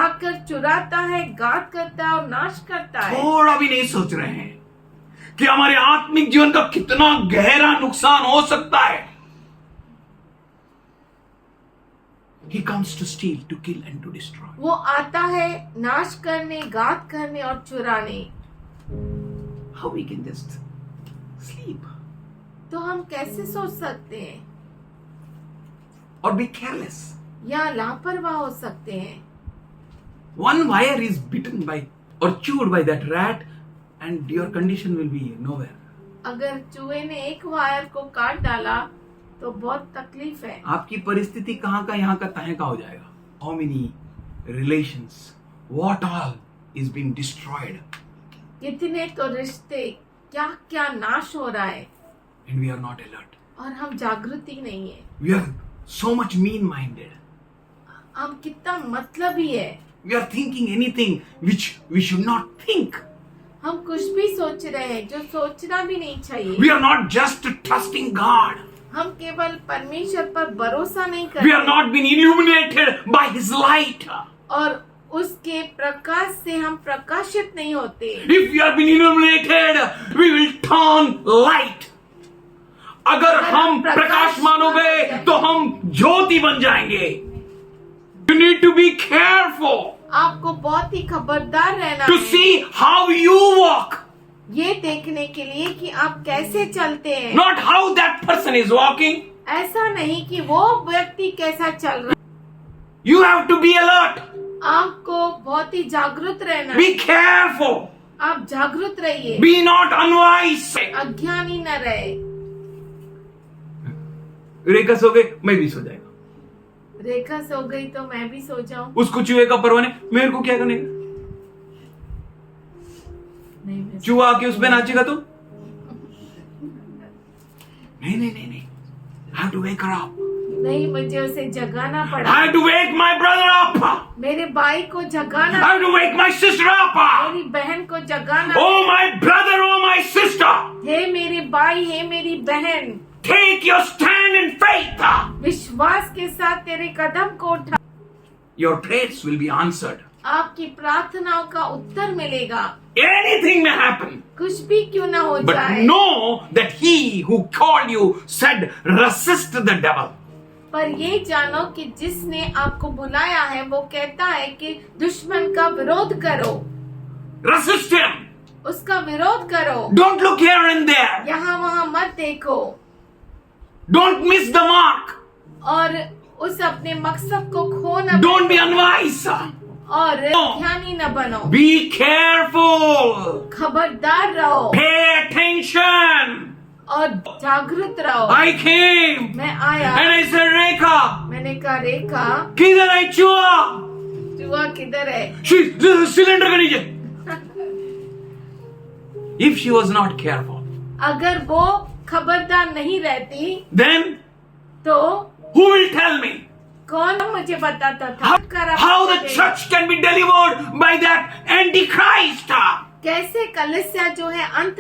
आकर चुराता है, घात करता है और नाश करता है। थोड़ा भी नहीं सोच रहे हैं कि हमारे आत्मिक जीवन का कितना गहरा नुकसान हो सकता है. He comes to steal, to kill and to destroy. वो आता है नाश करने, घात करने और चुराने। How we can just sleep तो हम कैसे सोच सकते हैं or be careless? या लापरवाह हो सकते हैं। One wire is bitten by or chewed by that rat and your condition will be nowhere. अगर चूहे ने एक वायर को काट डाला तो बहुत तकलीफ है। आपकी परिस्थिति कहाँ का यहाँ का तहाँ का हो जाएगा. How many relations, what all is being destroyed कितने तो रिश्ते क्या क्या नाश हो रहा है and we are not alert. और हम जागृति नहीं है। We are so much mean-minded. हम कितना मतलबी है। We are thinking anything which we should not think. हम कुछ भी सोच रहे हैं जो सोचना भी नहीं चाहिए। We are not just trusting God. हम केवल परमेश्वर पर भरोसा नहीं We are करते not being illuminated by His light. और उसके प्रकाश से हम प्रकाशित नहीं होते। If we are being illuminated, we will turn light. अगर हम प्रकाशमान हो गए तो हम ज्योति बन जाएंगे. You need to be careful आपको बहुत ही खबरदार रहना to है see how you walk, ये देखने के लिए कि आप कैसे चलते हैं, not how that person is walking. ऐसा नहीं कि वो व्यक्ति कैसा चल रहा है। You have to be alert. आपको बहुत ही जागरूक रहना है। Be careful. आप जागरूक रहिए, Be not unwise. अज्ञानी न रहे। रेखा सो गई, मैं भी सो जाएगा. रेखा सो गई तो मैं भी सो जाऊं। उसको चूहे का परवाह नहीं, मेरे को क्या करने का? नहीं मैं चूहा आके उस पे नाचेगा तो नहीं नहीं नहीं नहीं. I have to wake her up. नहीं, मुझे उसे जगाना I पड़ा। have to wake my brother up. मेरे भाई को I जगाना, have to wake my sister up. मेरी बहन को जगाना। Oh my brother, oh my sister. हे मेरे भाई, हे मेरी बहन, Take your stand in faith. विश्वास के साथ तेरे कदम को उठा। Your prayers will be answered. आपकी प्रार्थनाओं का उत्तर मिलेगा। Anything may happen. कुछ भी क्यों ना हो But जाए, know that he who called you said, resist the devil. पर ये जानो कि जिसने आपको बुलाया है वो कहता है कि दुश्मन का विरोध करो, Resist him. उसका विरोध करो। Don't look here and there. यहाँ वहाँ मत देखो Don't miss the mark. और उस अपने मकसद को खो न Don't be unwise. और ध्यानी न बनो। Be careful. खबरदार रहो Pay attention. और जागरूक रहो। I came मैं आया, and I said, Rekha, मैंने कहा रेखा किधर है चूहा? चूहा किधर है? सिलेंडर के नीचे. If she was not careful, अगर वो खबरदार नहीं रहती then तो who will tell me कौन मुझे बताता था how the church can be delivered by that antichrist? कैसे कलीसिया जो है अंत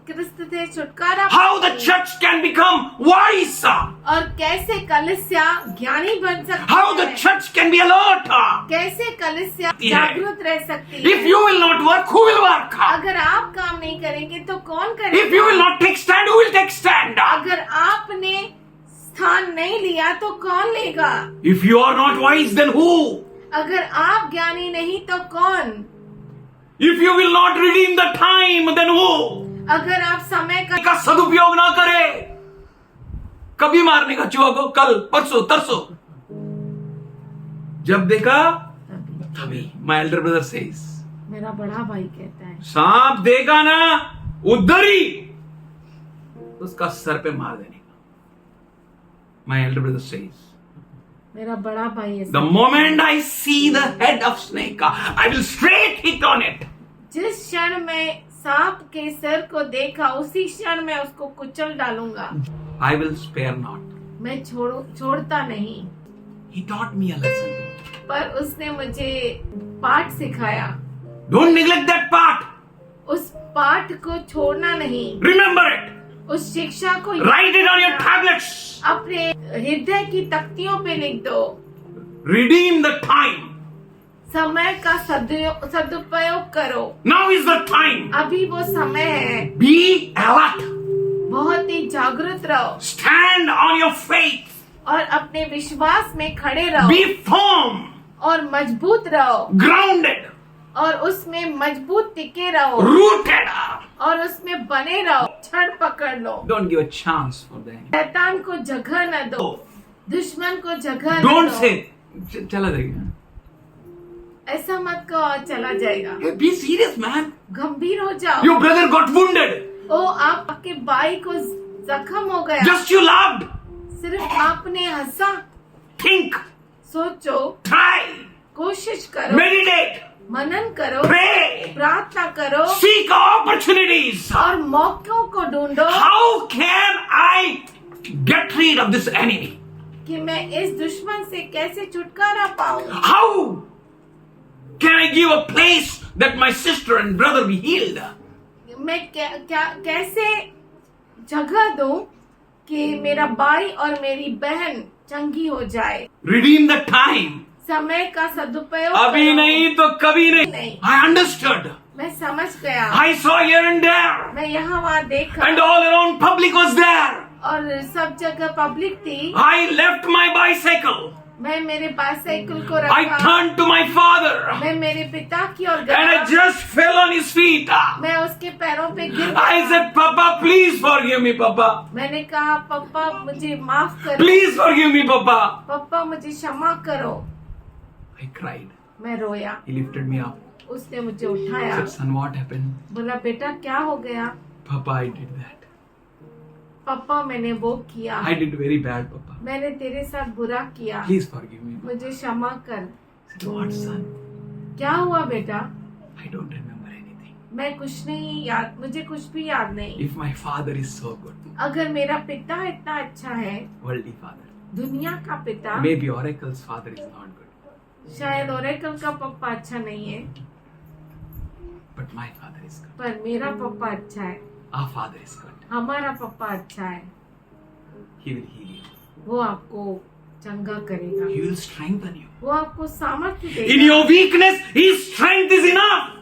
क्रिस्त से छुटकारा How the पाएगी? church can become wise? और कैसे कलीसिया ज्ञानी बन सकती How the है? church can be alert? कैसे कलीसिया Yeah. जागरूक रह सकती If है? you will not work, who will work? अगर आप काम नहीं करेंगे तो कौन If you will करेगा? not take stand, who will take stand? अगर आपने स्थान नहीं लिया तो कौन लेगा? If you are not wise, then who? अगर आप ज्ञानी नहीं तो कौन? If you will not redeem the time, then who? अगर आप समय का सदुपयोग ना करे, कभी मारने का चूहा को, कल परसों तरसों, जब देखा तभी. My elder brother says, मेरा बड़ा भाई कहता है सांप देखा ना उधर ही उसका सर पे मार देने का. My elder brother says, मेरा बड़ा भाई the moment I see the head of snake, I will straight hit on it. जिस क्षण में सांप के सर को देखा उसी क्षण में उसको कुचल डालूंगा। I will spare not. मैं छोड़ता नहीं। He taught me a lesson. पर उसने मुझे पाठ सिखाया। Don't neglect that part. उस पाठ को छोड़ना नहीं। Remember it. उस शिक्षा को Write it on your tablets. अपने हृदय की तख्तियों पे लिख दो। Redeem the time. समय का सदुपयोग करो। Now is the time. अभी वो समय है। Be alert. बहुत ही जागरूक रहो Stand on your faith. और अपने विश्वास में खड़े रहो Be firm. और मजबूत रहो Grounded. और उसमें मजबूत टिके रहो Rooted. और उसमें बने रहो। छड़ पकड़ लो। Don't give a chance for the enemy. शैतान को जगह न दो, दुश्मन को जगह न Don't दो। say, चला जाएगा. ऐसा मत कहो और चला जाएगा। Be serious, man. गंभीर हो जाओ। Your brother got wounded. ओ आपके भाई को जख्म हो गया। Just you laughed. सिर्फ आपने हंसा। Think. सोचो, Try. कोशिश करो, Meditate. मनन करो, Pray. प्रार्थना करो Seek opportunities. और मौकों को ढूंढो How can I get rid of this enemy? कि मैं इस दुश्मन से कैसे छुटकारा पाऊं। How can I give a place that my sister and brother be healed? मैं कैसे जगह दूं कि मेरा भाई और मेरी बहन चंगी हो जाए। Redeem the time. समय का सदुपयोग अभी करो। नहीं तो कभी नहीं. नहीं। I understood. मैं समझ गया। I saw here and there. मैं यहाँ वहाँ देखा And all around public was there. और सब जगह पब्लिक थी। I left my bicycle. मैं मेरे बाइसाइकिल को I रखा। turned to my father. मैं मेरे पिता की ओर And I गया। just fell on his feet. मैं उसके पैरों पे गिर I गया। said, Papa, please forgive me, Papa. मैंने कहा पापा मुझे माफ करो। Please forgive me, Papa. पापा मुझे क्षमा करो। I cried. मैं रोया। He lifted me up. उसने मुझे I उठाया। said, son, what happened? बोला बेटा क्या हो गया? Papa, I did that. पापा मैंने वो किया। I did very bad, Papa. मैंने तेरे साथ बुरा किया। Please forgive me. मुझे क्षमा कर। I said, what, son? क्या हुआ बेटा? I don't remember anything. मैं कुछ नहीं याद, मुझे कुछ भी याद नहीं। If my father is so good, अगर मेरा पिता इतना अच्छा है, worldly father, दुनिया का पिता, maybe Oracle's father is not good, शायद ओरेकल का पापा अच्छा नहीं है, but my father is good. पर मेरा पापा अच्छा है। Our father is good. हमारा पापा अच्छा है। He will heal you. वो आपको चंगा करेगा, He will strengthen you. वो आपको सामर्थ्य In देगा। your weakness, His strength is enough.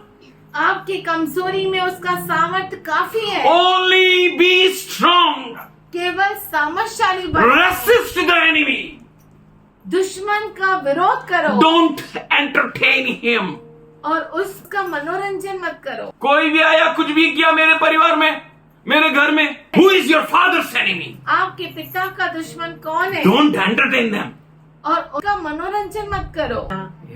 आपकी कमजोरी में उसका सामर्थ्य काफी है। Only be strong. केवल सामर्थशाली बनो, Resist the enemy. दुश्मन का विरोध करो Don't entertain him. और उसका मनोरंजन मत करो। कोई भी आया कुछ भी किया मेरे परिवार में, मेरे घर में, who is your father's enemy? आपके पिता का दुश्मन कौन है? Don't entertain them. और उसका मनोरंजन मत करो।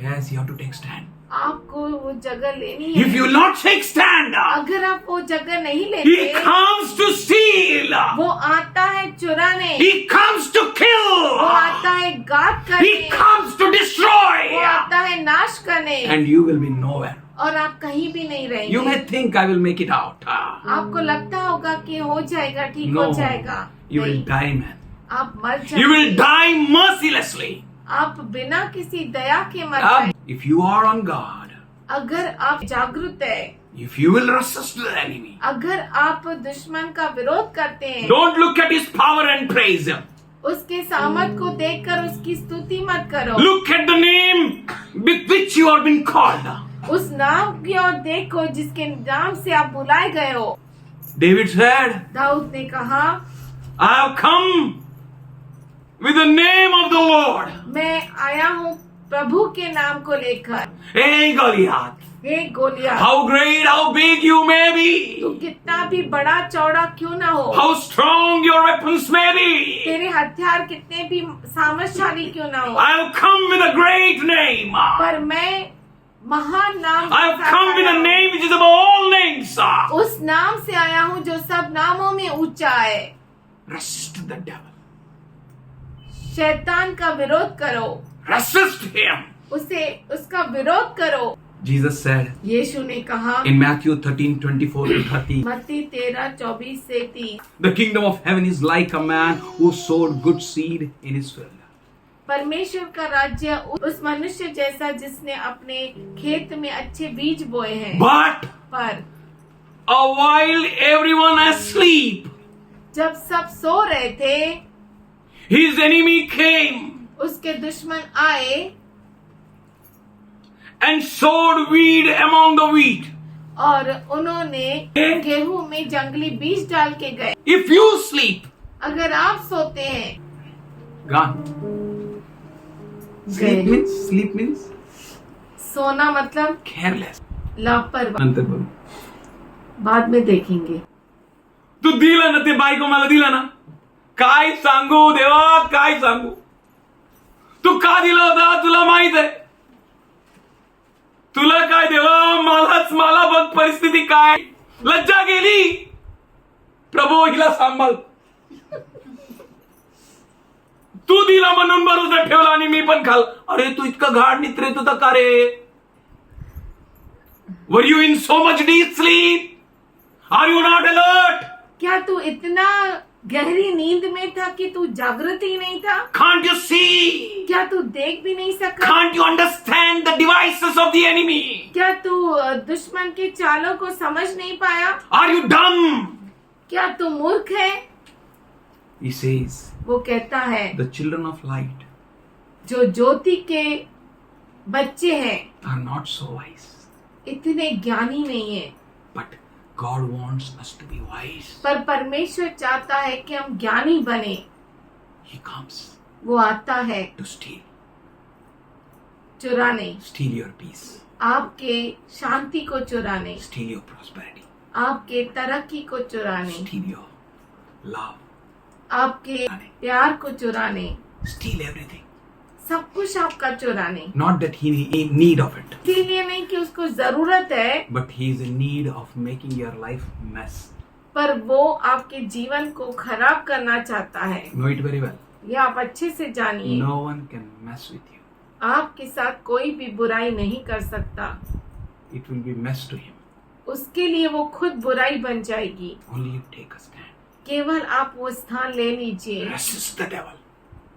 Yes, you have to take stand. आपको वो जगह लेनी If है। you will not take stand, अगर आप वो जगह नहीं he लेते, comes to steal. वो आता है चुराने, He comes to वो kill. आता है घात He करने, comes to वो destroy. आता है नाश करने, And you will be nowhere. और आप कहीं भी नहीं You may रहेंगे। think I will make it out. आपको लगता होगा कि हो जाएगा, ठीक No, हो जाएगा। you will नहीं, die, man. आप मर You will जाएंगे। die mercilessly. आप बिना किसी दया के मर जाएंगे। If you are on guard, अगर आप जागरूक है, if you will resist the enemy, अगर आप दुश्मन का विरोध करते हैं, don't look at his power and praise him. उसके सामर्थ को देखकर उसकी स्तुति मत करो। Look at the name with which you have been called. उस नाम की ओर देखो जिसके नाम से आप बुलाए गए हो। David said, दाऊद ने कहा, I have come with the name of the Lord. मैं आया हूँ प्रभु के नाम को लेकर। Hey Goliath, hey Goliath, how great, how big you may be, तू कितना भी बड़ा चौड़ा क्यों ना हो, how strong your weapons may be, तेरे हथियार कितने भी सामर्थशाली क्यों ना हो, I have come with a great name. पर मैं महान नाम I have के साथ come with आया a हूँ। name which is above all names. उस नाम से आया हूँ जो सब नामों में ऊंचा है। Resist the devil. शैतान का विरोध करो, Resist him. उसका विरोध करो। Jesus said यीशु ने कहा in Matthew 13:24-30, मत्ती 13:24 से 30, the kingdom of heaven is like a man who sowed good seed in his field. परमेश्वर का राज्य उस मनुष्य जैसा जिसने अपने खेत में अच्छे बीज बोए हैं। But पर while everyone asleep, जब सब सो रहे थे, his enemy came उसके दुश्मन आए and sowed weed among the wheat. और उन्होंने गेहूं में जंगली बीज डाल के गए। If you sleep, अगर आप सोते हैं, gone. Sleep means सोना मतलब careless. लापरवाही। नंतर बोलो. बाद में देखेंगे। तू दिला ना ते बायको मला दिला ना, काय सांगू देवा, काय सांगू. तू का दिला होता तुला माहित आहे. तुला काय देवा, मला बघ परिस्थिती काय. लज्जा गेली. प्रभू हिला सांभाळ. तू दिला म्हणून भरोसा ठेवला आणि मी पण खाल. अरे तू इतका घाट निद्रेत होता का रे. Were you in so much deep sleep? Are you not alert? क्या तू इतना गहरी नींद में था कि तू जागृत ही नहीं था? Can't you see? क्या तू देख भी नहीं सका? Can't you understand the devices of the enemy? क्या तू दुश्मन के चालों को समझ नहीं पाया? Are you dumb? क्या तू मूर्ख है? He says, वो कहता है the children of light जो ज्योति के बच्चे हैं are not so wise. इतने ज्ञानी नहीं है, But God wants us to be wise. पर परमेश्वर चाहता है कि हम ज्ञानी बने। He comes वो आता है to steal चुराने, your peace, आपके शांति को चुराने, steal your prosperity, आपके तरक्की को चुराने, steal your love, आपके प्यार को चुराने, steal everything. सब कुछ आपका चुराने। Not that he in need of it, इसीलिए नहीं कि उसको जरूरत है, but he is in need of making your life mess. पर वो आपके जीवन को खराब करना चाहता है। Know it very well. ये आप अच्छे से जानिए। No one can mess with you. आपके साथ कोई भी बुराई नहीं कर सकता, It will be mess to him. उसके लिए वो खुद बुराई बन जाएगी। Only you take a stand. केवल आप वो स्थान ले लीजिए, Resist the devil.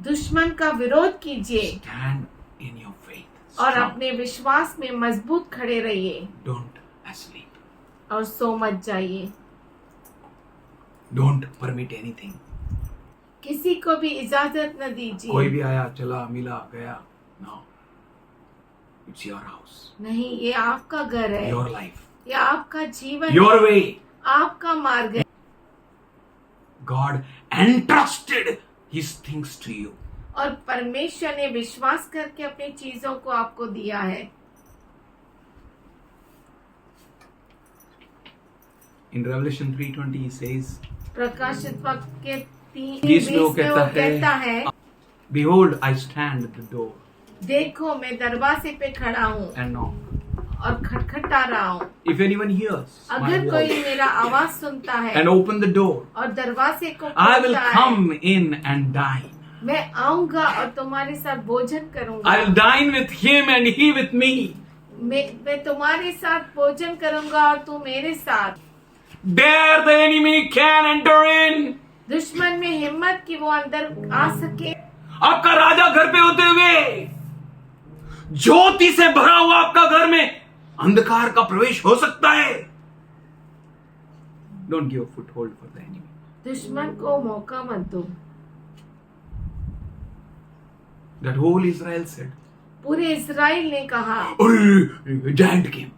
दुश्मन का विरोध कीजिए Stand in your faith. और Strong. अपने विश्वास में मजबूत खड़े रहिए Don't asleep. और सो मत जाइए। Don't permit anything किसी को भी इजाजत न कोई दीजिए। भी आया, चला, मिला, गया. No. It's your house, नहीं, ये आपका घर है, your life, ये आपका जीवन your है, way. आपका मार्ग है। God entrusted His things to you. और परमेश्वर ने विश्वास करके अपनी चीजों को आपको दिया है। In Revelation 3:20 He says, प्रकाशित वक्त के 20 में वो कहता है, Behold, I stand at the door देखो मैं दरवाजे पे खड़ा हूँ and knock. और खटखटा रहा हूँ। If anyone hears my अगर कोई voice मेरा आवाज सुनता है and open the door, और दरवाजे को I will खोलता है, come in and dine. मैं आऊंगा और तुम्हारे साथ भोजन करूंगा। I will dine with him and he with me. मैं तुम्हारे साथ भोजन करूंगा और तू मेरे साथ। There the enemy can enter in. दुश्मन में हिम्मत कि वो अंदर आ सके। आपका राजा घर पे होते हुए ज्योति से भरा हुआ आपका घर में अंधकार का प्रवेश हो सकता है. Don't give a foothold for the enemy. दुश्मन को मौका मत दो। That whole Israel said, पूरे इस्राएल ने कहा, "Oh, giant came."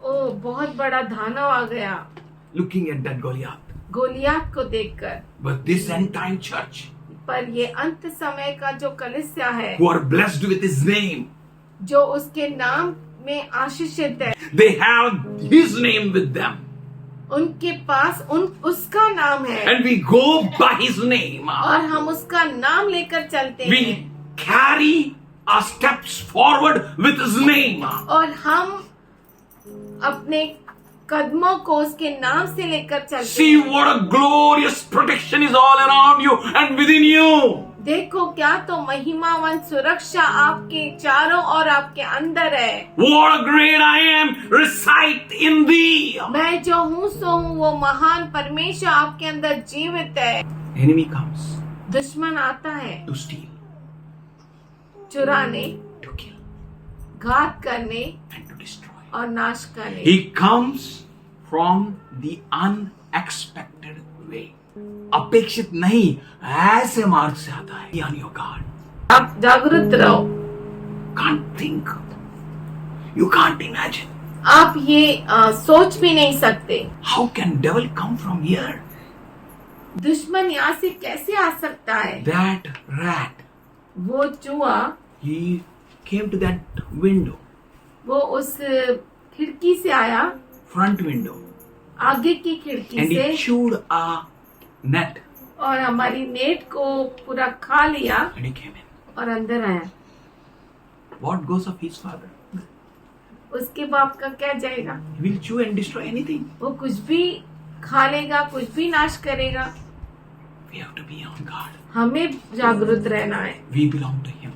ओ बहुत बड़ा दानव आ गया, Looking at that Goliath. Goliath को देखकर। But this end time church, पर ये अंत समय का जो कलीसिया है, who are blessed with his name, जो उसके नाम में आशीषित है, they have his name with them. उनके पास उसका नाम है And we go by his name. और हम उसका नाम लेकर चलते हैं We carry our steps forward with his name. और हम अपने कदमों को उसके नाम से लेकर चलते See हैं। what a glorious protection is all around you and within you. देखो क्या तो महिमावन सुरक्षा आपके चारों और आपके अंदर है। What a great I am recite in thee. मैं जो हूँ सो हूँ, वो महान परमेश्वर आपके अंदर जीवित है। Enemy comes दुश्मन आता है to steal, चुराने, to kill, घात करने and to destroy. और नाश करने। He comes from the unexpected way. अपेक्षित नहीं, ऐसे मार्ग से आता है. Be on your guard. आप जागरूक रहो। Can't think. You can't imagine. आप ये सोच भी नहीं सकते, How can devil come from here? दुश्मन यहाँ से कैसे आ सकता है। That rat, वो चूहा, he came to that window, वो उस खिड़की से आया, front window, आगे की खिड़की and से, he chewed a net और हमारी नेट को पूरा खा लिया and he came in. और अंदर आया। What goes of his father? उसके बाप का क्या जाएगा। He will chew and destroy anything. वो कुछ भी खा लेगा, कुछ भी नाश करेगा। We have to be on guard. हमें जागरूक रहना है। We belong to him.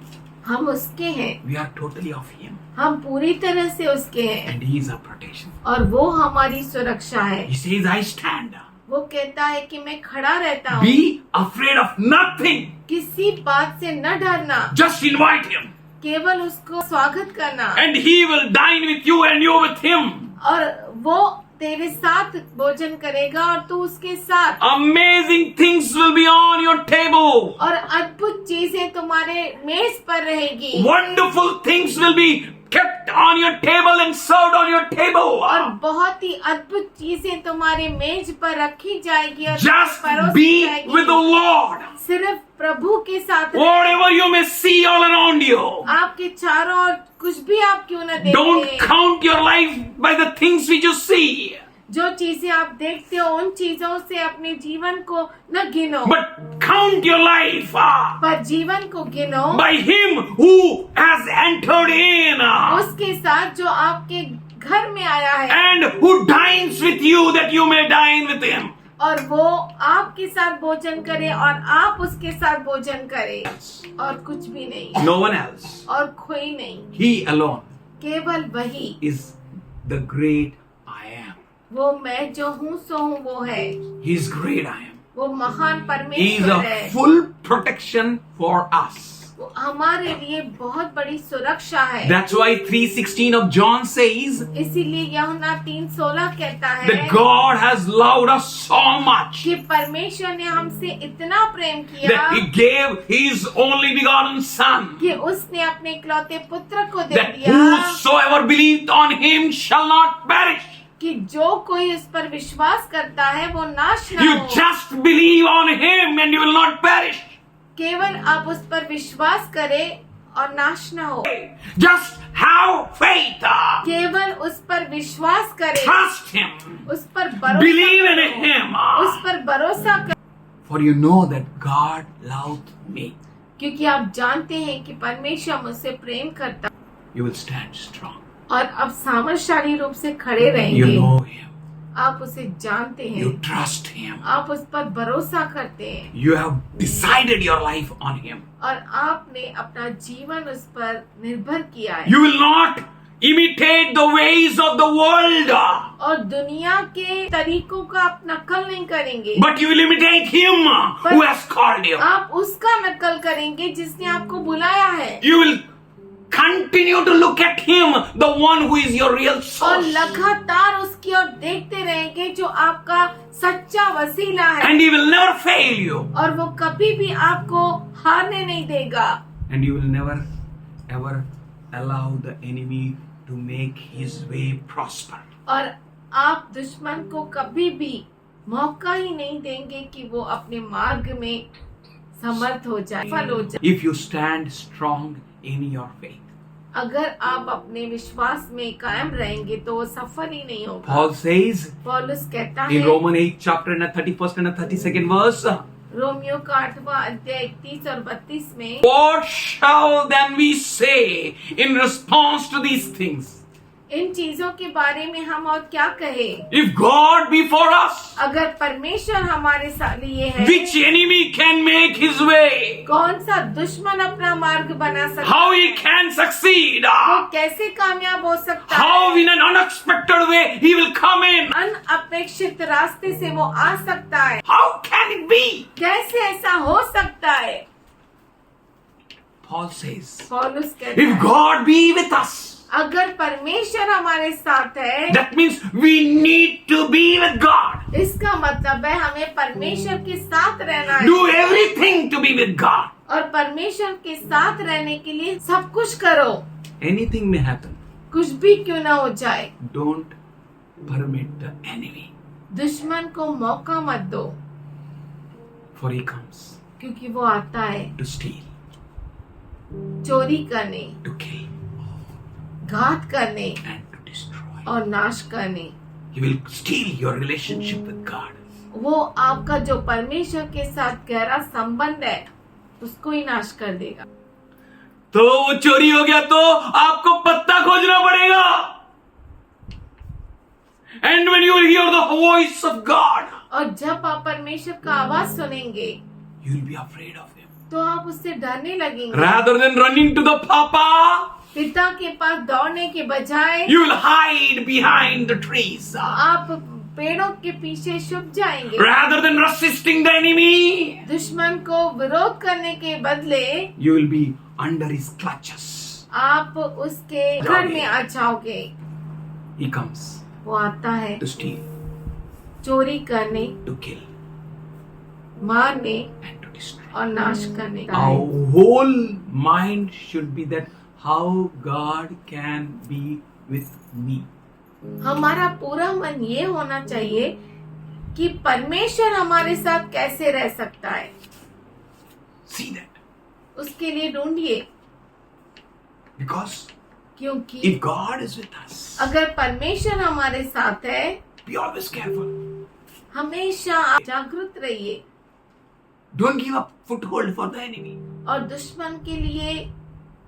हम उसके हैं, We are totally of him. हम पूरी तरह से उसके हैं And he is our protection. और वो हमारी सुरक्षा है। He says, I stand. वो कहता है कि मैं खड़ा रहता हूँ, Be afraid of nothing. किसी बात से न डरना, Just invite him. केवल उसको स्वागत करना And he will dine with you and you with him. और वो तेरे साथ भोजन करेगा और तू उसके साथ। Amazing things will be on your table. और अद्भुत चीजें तुम्हारे मेज पर रहेगी Wonderful things will be kept on your table and served on your और table. बहुत ही अद्भुत चीजें तुम्हारे मेज पर रखी जाएगी और Just परोसी be जाएगी। with the Lord. सिर्फ प्रभु के साथ रहो। Whatever you may see all around you. आपके चारों ओर कुछ भी आप क्यों न Don't देखें, count your life by the things which you see, जो चीजें आप देखते हो उन चीजों से अपने जीवन को न गिनो, but count your life पर जीवन को गिनो by Him who has entered in उसके साथ जो आपके घर में आया है and who dines with you that you may dine with Him. और वो आपके साथ भोजन करे और आप उसके साथ भोजन करें और कुछ भी नहीं No one else. और कोई नहीं, He alone केवल वही। is the great I am. वो मैं जो हूँ सो हूँ वो है, He is great I am. वो महान He is परमेश्वर a है। full protection for us. वो हमारे लिए बहुत बड़ी सुरक्षा है। That's why 3:16 of John says इसीलिए यूहन्ना 3:16 कहता है that God has loved us so much कि परमेश्वर ने हमसे इतना प्रेम किया that He gave His only begotten Son, कि उसने अपने इकलौते पुत्र को दे that दिया whosoever believed on Him shall not perish. कि जो कोई उस पर विश्वास करता है वो नाश न You हो। just believe on Him and you will not perish. केवल आप उस पर विश्वास करें और नाश न हो। Just have faith. केवल उस पर विश्वास करें, Trust Him. उस पर भरोसा Believe in करो, Him. उस पर भरोसा करो, For you know that God loved me. क्योंकि आप जानते हैं कि परमेश्वर मुझसे प्रेम करता है। You will stand strong. और अब सामर्थशाली रूप से खड़े You रहेंगे। know Him. आप उसे जानते हैं, You trust Him. आप उस पर भरोसा करते हैं You have decided your life on Him. और आपने अपना जीवन उस पर निर्भर किया है। You will not imitate the ways of the world, और दुनिया के तरीकों का आप नकल नहीं करेंगे, but you will imitate Him who has called you. आप उसका नकल करेंगे जिसने आपको बुलाया है। You will continue to look at Him, the one who is your real और source. लगातार उसकी ओर देखते रहेंगे जो आपका सच्चा वसीला है। And He will never fail you. और वो कभी भी आपको हारने नहीं देगा। And you will never ever allow the enemy to make his way prosper. और आप दुश्मन को कभी भी मौका ही नहीं देंगे कि वो अपने मार्ग में समर्थ हो जाए, सफल हो जाए। If you stand strong in your faith. अगर आप अपने विश्वास में कायम रहेंगे तो वो सफल ही नहीं होगा। Paul says पौलुस कहता in है Romans 8 chapter and the 31st and the 32nd verse, Romeo का 8वां अध्याय 31 और 32 में, what shall then we say in response to these things? इन चीजों के बारे में हम और क्या कहें? If God be for us, अगर परमेश्वर हमारे साथ लिए है, which enemy can make his way? कौन सा दुश्मन अपना मार्ग बना सकता How है? he can succeed? वो कैसे कामयाब हो सकता How है? in an unexpected way he will come in? अनअपेक्षित रास्ते से वो आ सकता है। How can it be? कैसे ऐसा हो सकता है? Paul says, पौलुस कहता if है, God be with us, अगर परमेश्वर हमारे साथ है, that means we need to be with God. इसका मतलब है हमें परमेश्वर के साथ रहना है। Do everything to be with God. और परमेश्वर के साथ रहने के लिए सब कुछ करो, Anything may happen. कुछ भी क्यों ना हो जाए। Don't permit the enemy, दुश्मन को मौका मत दो, for he comes क्योंकि वो आता है to steal, चोरी करने, to kill, घात करने and to destroy. और नाश करने। He will steal your relationship with God. वो आपका जो परमेश्वर के साथ गहरा संबंध है उसको ही नाश कर देगा। तो वो चोरी हो गया तो आपको पत्ता खोजना पड़ेगा. And when you will hear the voice of God, और जब आप परमेश्वर का आवाज सुनेंगे you will be afraid of Him. तो आप उससे डरने लगेंगे। Rather than running to the Papa, पिता के पास दौड़ने के बजाय you will hide behind the trees. आप पेड़ों के पीछे छुप जाएंगे। Rather than resisting the enemy, दुश्मन को विरोध करने के बदले you will be under his clutches. आप उसके घर में आ जाओगे। He comes वो आता है to steal, चोरी करने, to kill, मारने and to destroy. और नाश करने का। Our whole mind should be that how God can be with me. हमारा पूरा मन ये होना चाहिए कि परमेश्वर हमारे साथ कैसे रह सकता है। See that. उसके लिए ढूंढिए, Because क्योंकि if God is with us, अगर परमेश्वर हमारे साथ है, be always careful. हमेशा जागरूक रहिए Don't give up foothold for the enemy. और दुश्मन के लिए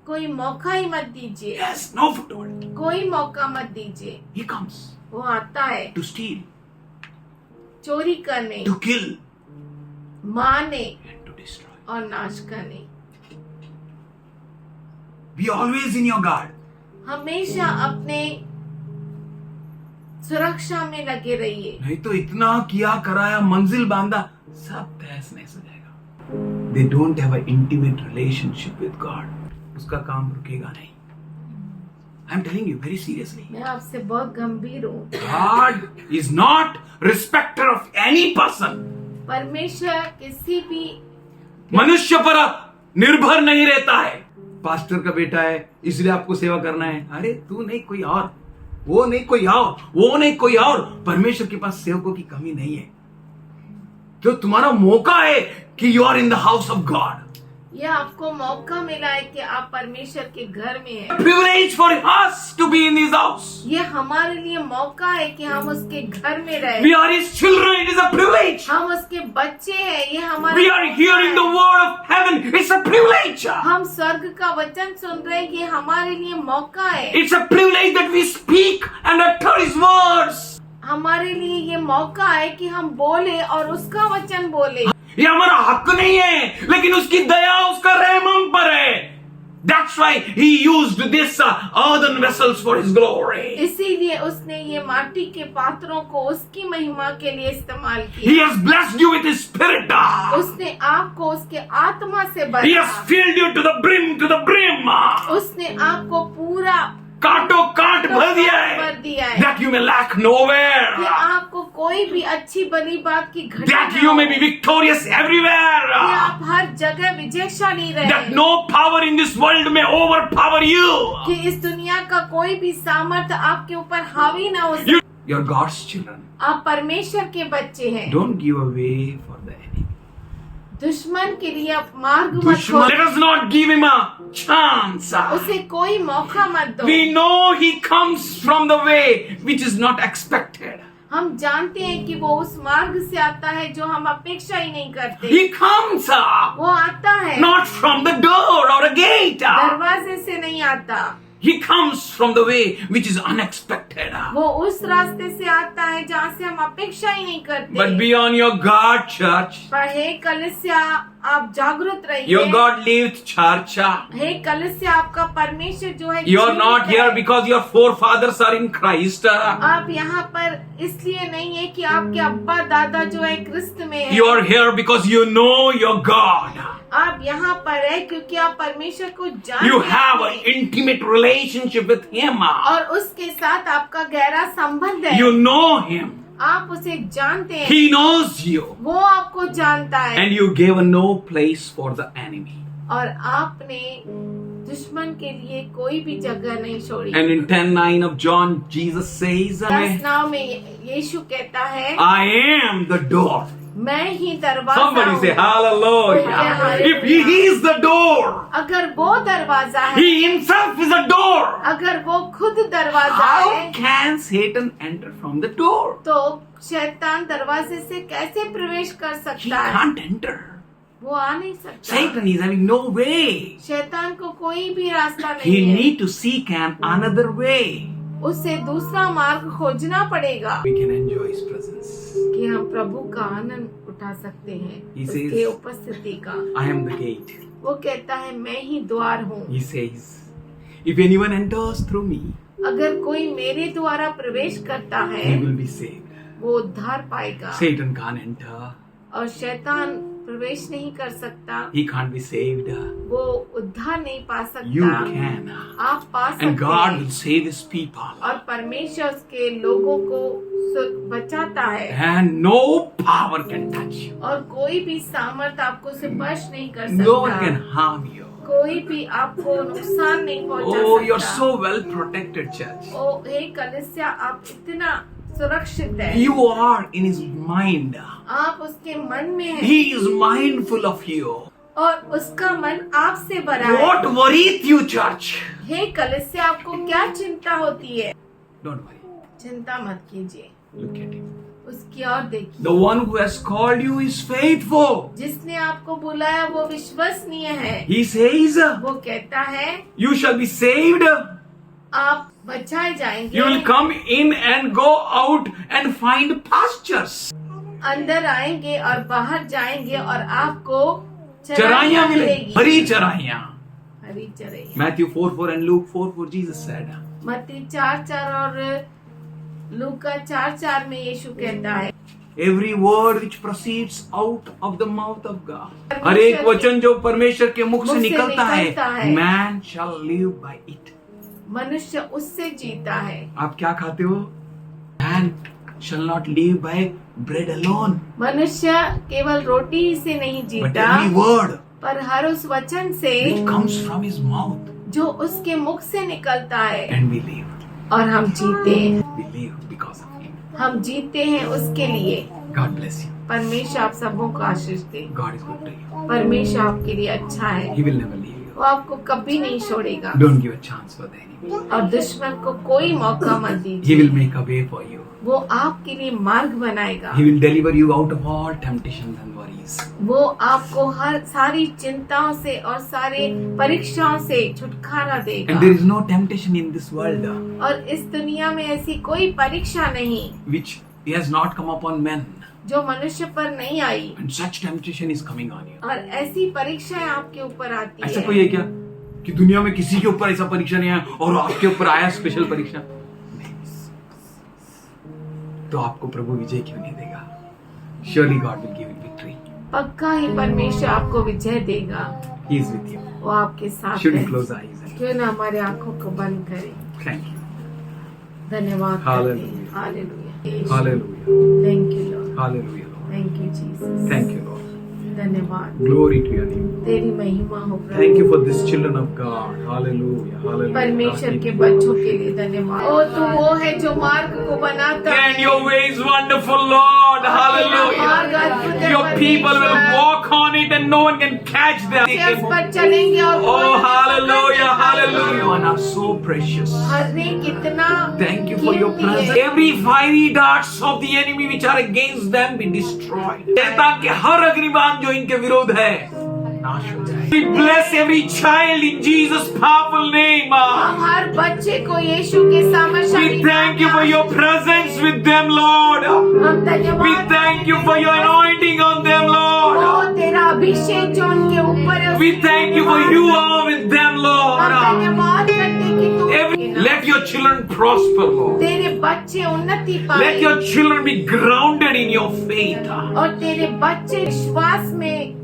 कोई मौका ही मत दीजिए। Yes, no foothold. कोई मौका मत दीजिए। He comes वो आता है to steal, चोरी करने, to kill, मारने and to destroy. और नाश करने। Be always in your guard. हमेशा अपने सुरक्षा में लगे रहिए, नहीं तो इतना किया कराया मंजिल बांधा सब तहस नहस हो जाएगा. they don't have an intimate relationship with God, उसका काम रुकेगा नहीं. I'm telling you very seriously. मैं आपसे बहुत गंभीर हूँ. God is not respecter of any person. परमेश्वर किसी भी मनुष्य पर निर्भर नहीं रहता है. पास्टर का बेटा है इसलिए आपको सेवा करना है. अरे तू नहीं कोई और, वो नहीं कोई और, वो नहीं कोई और. परमेश्वर के पास सेवकों की कमी नहीं है. तो तुम्हारा मौका है कि you are in the house of God. यह आपको मौका मिला है कि आप परमेश्वर के घर में हैं. Privilege for us to be in his house. ये हमारे लिए मौका है कि हम उसके घर में रहें. We are his children. It is a privilege. हम उसके बच्चे हैं. ये हमारे We are hearing the word of heaven. It's a privilege. हम स्वर्ग का वचन सुन रहे हैं. ये हमारे लिए मौका है. It's a privilege that we speak and utter his words. हमारे लिए ये मौका है कि हम बोले और उसका वचन बोले. ये हमारा हक नहीं है, लेकिन उसकी दया, उसका रहम हम पर है. That's why he used this earthen vessels for his glory. इसीलिए उसने ये माटी के पात्रों को उसकी महिमा के लिए इस्तेमाल He किया. has blessed you with his spirit. उसने आपको उसके आत्मा से He भरा. has filled you to the brim. उसने आपको पूरा काटो काट भर दिया है. भर दिया है. That you may lack nowhere. कि आपको कोई भी अच्छी भली बात की घटना That ना you हो. may be victorious कि everywhere. आप हर जगह विजयशाली That रहे. no power in this world may overpower you. कि इस दुनिया का कोई भी सामर्थ्य आपके ऊपर हावी ना हो You, सके. you're God's children. आप परमेश्वर के बच्चे हैं. Don't give away for the enemy. दुश्मन के लिए आप मार्ग मत Dushman, let खोलो. us not give him a chance. उसे कोई मौका मत दो. We know he comes from the way which is not expected. हम जानते हैं कि वो उस मार्ग से आता है जो हम अपेक्षा ही नहीं करते. He comes वो आता है. not from the door or a gate. दरवाजे से नहीं आता. He comes from the way which is unexpected. वो उस रास्ते से आता है जहाँ से हम अपेक्षा ही नहीं करते. But be on your guard, church. पर हे कलिसिया, आप जागरूक रहिए. Your God-lived church. हे कलिसिया, आपका परमेश्वर जो है You are जीवित not here है. because your forefathers are in Christ. आप यहाँ पर इसलिए नहीं है कि आपके अब्बा दादा जो है क्रिस्त में है. You are here because you know your God. आप यहाँ पर है क्योंकि आप परमेश्वर को जानते You have हैं. an intimate relationship with Him. और उसके साथ आपका गहरा संबंध है. You know Him. आप उसे जानते हैं. He knows you. वो आपको जानता है. And you gave no place for the enemy. और आपने दुश्मन के लिए कोई भी जगह नहीं छोड़ी. And in 10:9 of John, Jesus says, 10:9 में यीशु कहता है, I am the door. मैं ही दरवाजा Somebody say हूँ. hallelujah. If He is the door, अगर वो दरवाजा है, He Himself is a door. अगर वो खुद दरवाजा How है, can Satan enter from the door? तो शैतान दरवाजे से कैसे प्रवेश कर He सकता है? can't enter. वो आ नहीं सकता. Satan is having no way. शैतान को कोई भी रास्ता He नहीं है. need to seek another way. उसे दूसरा मार्ग खोजना पड़ेगा We can enjoy His presence. कि हम प्रभु का आनंद उठा सकते हैं. He उसके says, उपस्थिति का. I am the gate. वो कहता है, मैं ही द्वार हूँ. He says, if anyone enters through me, अगर कोई मेरे द्वारा प्रवेश करता है, he will be saved. वो उद्धार पाएगा. Satan can't enter. और शैतान प्रवेश नहीं कर सकता. He can't be saved. वो उद्धार नहीं पा सकता. You can. आप पा सकते And God will हैं. save His people. और परमेश्वर उसके लोगों को बचाता है. And no power can touch you. और कोई भी सामर्थ आपको स्पर्श नहीं कर No one सकता. can harm you. कोई भी आपको नुकसान नहीं पहुंचा Oh, सकता. you're so well protected, church. ओ हे कलिसिया, आप इतना सुरक्षित है. You are in His mind. आप उसके मन में हैं. He is mindful of you. और उसका मन आपसे भरा है. What worrieth you, church? हे कलिसिया, आपको क्या चिंता होती है? Don't worry. चिंता मत कीजिए. Look at Him. उसकी ओर देखिए. The one who has called you is faithful. जिसने आपको बुलाया वो विश्वसनीय है. He says, वो कहता है, you shall be saved. आप बचाए जाएंगे. You will come in and go out and find pastures. अंदर आएंगे और बाहर जाएंगे और आपको चराइयां मिलेगी. हरी चराइयां. हरी चराइयां. Matthew 4:4 and Luke 4:4 Jesus said. मत्ती 4:4 और लूका 4:4 में यीशु कहता है, Every word which proceeds out of the mouth of God. हर एक वचन जो परमेश्वर के मुख से निकलता है, man shall live by it. मनुष्य उससे जीता है। आप क्या खाते हो? Man shall not live by bread alone, मनुष्य केवल रोटी से नहीं but जीता, every word पर हर उस वचन से which comes from his mouth. जो उसके मुख से निकलता है, And we live. और हम जीते हैं। We live because of him. हम जीते हैं उसके लिए। God bless you. परमेश्वर आप सबों को आशीष दे। God is good to you. परमेश्वर आपके लिए अच्छा है, He will never leave you. वो आपको कभी नहीं छोड़ेगा, Don't give a chance for the enemy. और दुश्मन को कोई मौका मत He दीजिए। will make a way for you. वो आपके लिए मार्ग बनाएगा। He will deliver you out of all temptations and worries. वो आपको हर सारी चिंताओं से और सारे परीक्षाओं से छुटकारा देगा। And there is no temptation in this world और इस दुनिया में ऐसी कोई परीक्षा नहीं which has not come upon men. जो मनुष्य पर नहीं आई, And such temptation is coming on you. और ऐसी परीक्षाएं आपके ऊपर आती ऐसा है। कोई है क्या कि दुनिया में किसी के ऊपर ऐसा परीक्षा नहीं है और आपके ऊपर आया स्पेशल परीक्षा? नहीं। तो आपको प्रभु विजय क्यों नहीं देगा? Surely God will give you victory. पक्का ही परमेश्वर आपको विजय देगा। He is with you. वो आपके साथ Should we है। close our eyes? And क्यों ना हमारे आंखों को बंद करें। thank you. धन्यवाद। Hallelujah. Hallelujah. Hallelujah. Thank you Lord. Hallelujah, Lord. Thank you Jesus. Thank you, Lord. धन्यवाद। Glory to your name. तेरी महिमा हो प्रभु। Thank you for this children of God. Hallelujah. Hallelujah. परमेश्वर के बच्चों के लिए धन्यवाद। ओ तू वो है जो मार्ग को बनाता है। And your way is wonderful, Lord. Hallelujah. Your people will walk on it and no one can catch them. उस पर चलेंगे और Oh, कोई hallelujah. Hallelujah. You are so precious. हर एक इतना Thank you for your कीमती है। presence. Every fiery darts of the enemy which are against them be destroyed. शैतान के हर अग्निबाण जो इनके विरोध है नाश हो जाए। We bless every child in Jesus' powerful name. हम हर बच्चे को यीशु के सामर्थ्यशाली We thank you for your presence with them, Lord. हम We धन्यवाद thank you for your anointing on them, O Lord. तेरा अभिषेक जो उनके ऊपर है। We thank you for you are with them, हम Lord. धन्यवाद करते कि तू Let your children prosper, Lord. तेरे बच्चे उन्नति Let पाए your children be grounded in your faith. और तेरे बच्चे विश्वास में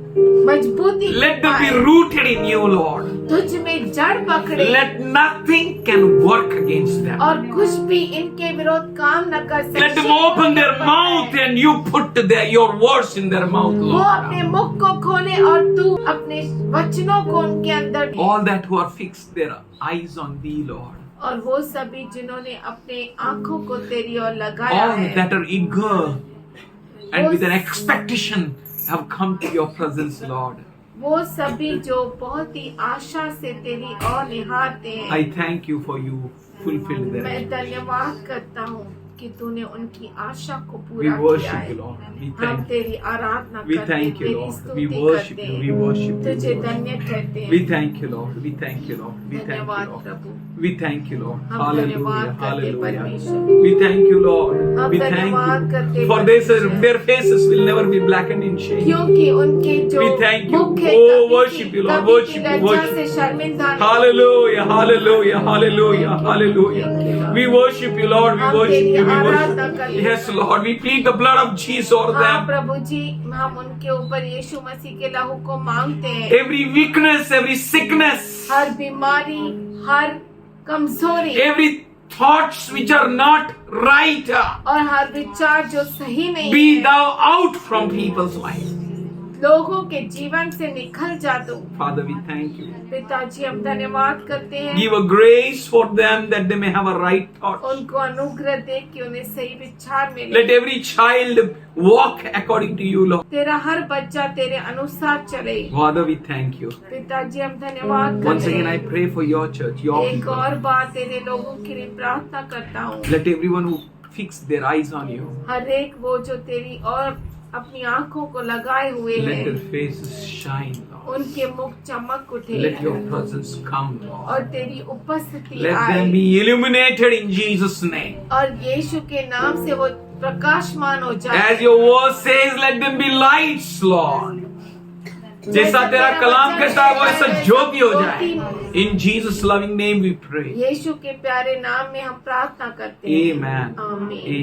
मजबूती Let them be पाए। rooted in you, Lord. तुझ में जड़ पकड़े Let nothing can work against them. और कुछ भी इनके विरोध काम न कर सके। Let them open their mouth and you put your words in their mouth, वो अपने Lord. मुख को खोले और तू अपने वचनों को उनके अंदर। All that who are fixed their eyes on thee, Lord. और वो सभी जिन्होंने अपने आंखों को तेरी ओर लगाया All है, that are eager and with an expectation have come to your presence, Lord. वो सभी जो बहुत ही आशा से तेरी ओर निहारते हैं, I thank you for you fulfilled मैं them. धन्यवाद करता हूँ कि तूने उनकी आशा को We पूरा किया worship है। you, Lord. We हम thank you. तेरी आराधना We करते thank you, तेरी Lord. We स्तुति worship करते you. We worship you. तुझे धन्य कहते हैं। We thank you, Lord. We thank you, Lord. We thank you, धन्यवाद Lord. Prabhu. We thank you, Lord. हम Hallelujah. धन्यवाद करते Hallelujah. परमेश्वर। We thank you, Lord. हम We thank धन्यवाद करते you. For परमेश्वर। their faces will never be blackened in shame. क्योंकि उनके जो We thank you. मुख है, Oh, कभी की- worship you, Lord. कभी की Worship you, लज्जा worship से you. शर्मिंदा नहीं। Hallelujah. Hallelujah. Hallelujah. Hallelujah. We worship you, Lord. We हम worship तेरी you. We आराधना worship करते you. Yes, Lord. We plead the blood of Jesus over हाँ them. प्रभु जी, हम उनके ऊपर यीशु मसीह के लहू को मांगते हैं। Every weakness, every sickness, हर बीमारी, हर कमजोरी every thoughts which are not right, और हर विचार जो सही नहीं be है, thou out from people's life. लोगों के जीवन से निकल जा दो। Father, we thank you. पिताजी हम धन्यवाद करते हैं। Give a grace for them that they may have a right thought. उनको अनुग्रह दे कि उन्हें सही विचार मिले। Let every child walk according to you, Lord. तेरा हर बच्चा तेरे अनुसार चले। Father, we thank you. पिताजी हम धन्यवाद Once करते again, I हैं। pray for your church, your एक people. और बार तेरे लोगों के लिए प्रार्थना करता हूँ। Let everyone who fix their eyes on you, हर एक वो जो तेरी और अपनी आंखों को लगाए हुए let their हैं, faces shine, Lord. उनके मुख चमक उठे Let your presence come, Lord. और तेरी उपस्थिति Let them आए be illuminated in Jesus' name. और यीशु के नाम से वो प्रकाशमान हो जाए। As your word says, let them be lights, Lord. जैसा तेरा कलाम कहता है वैसा ज्योति हो जाए. In Jesus' loving name we pray. यीशु के प्यारे नाम में हम प्रार्थना करते हैं। Amen. आमीन।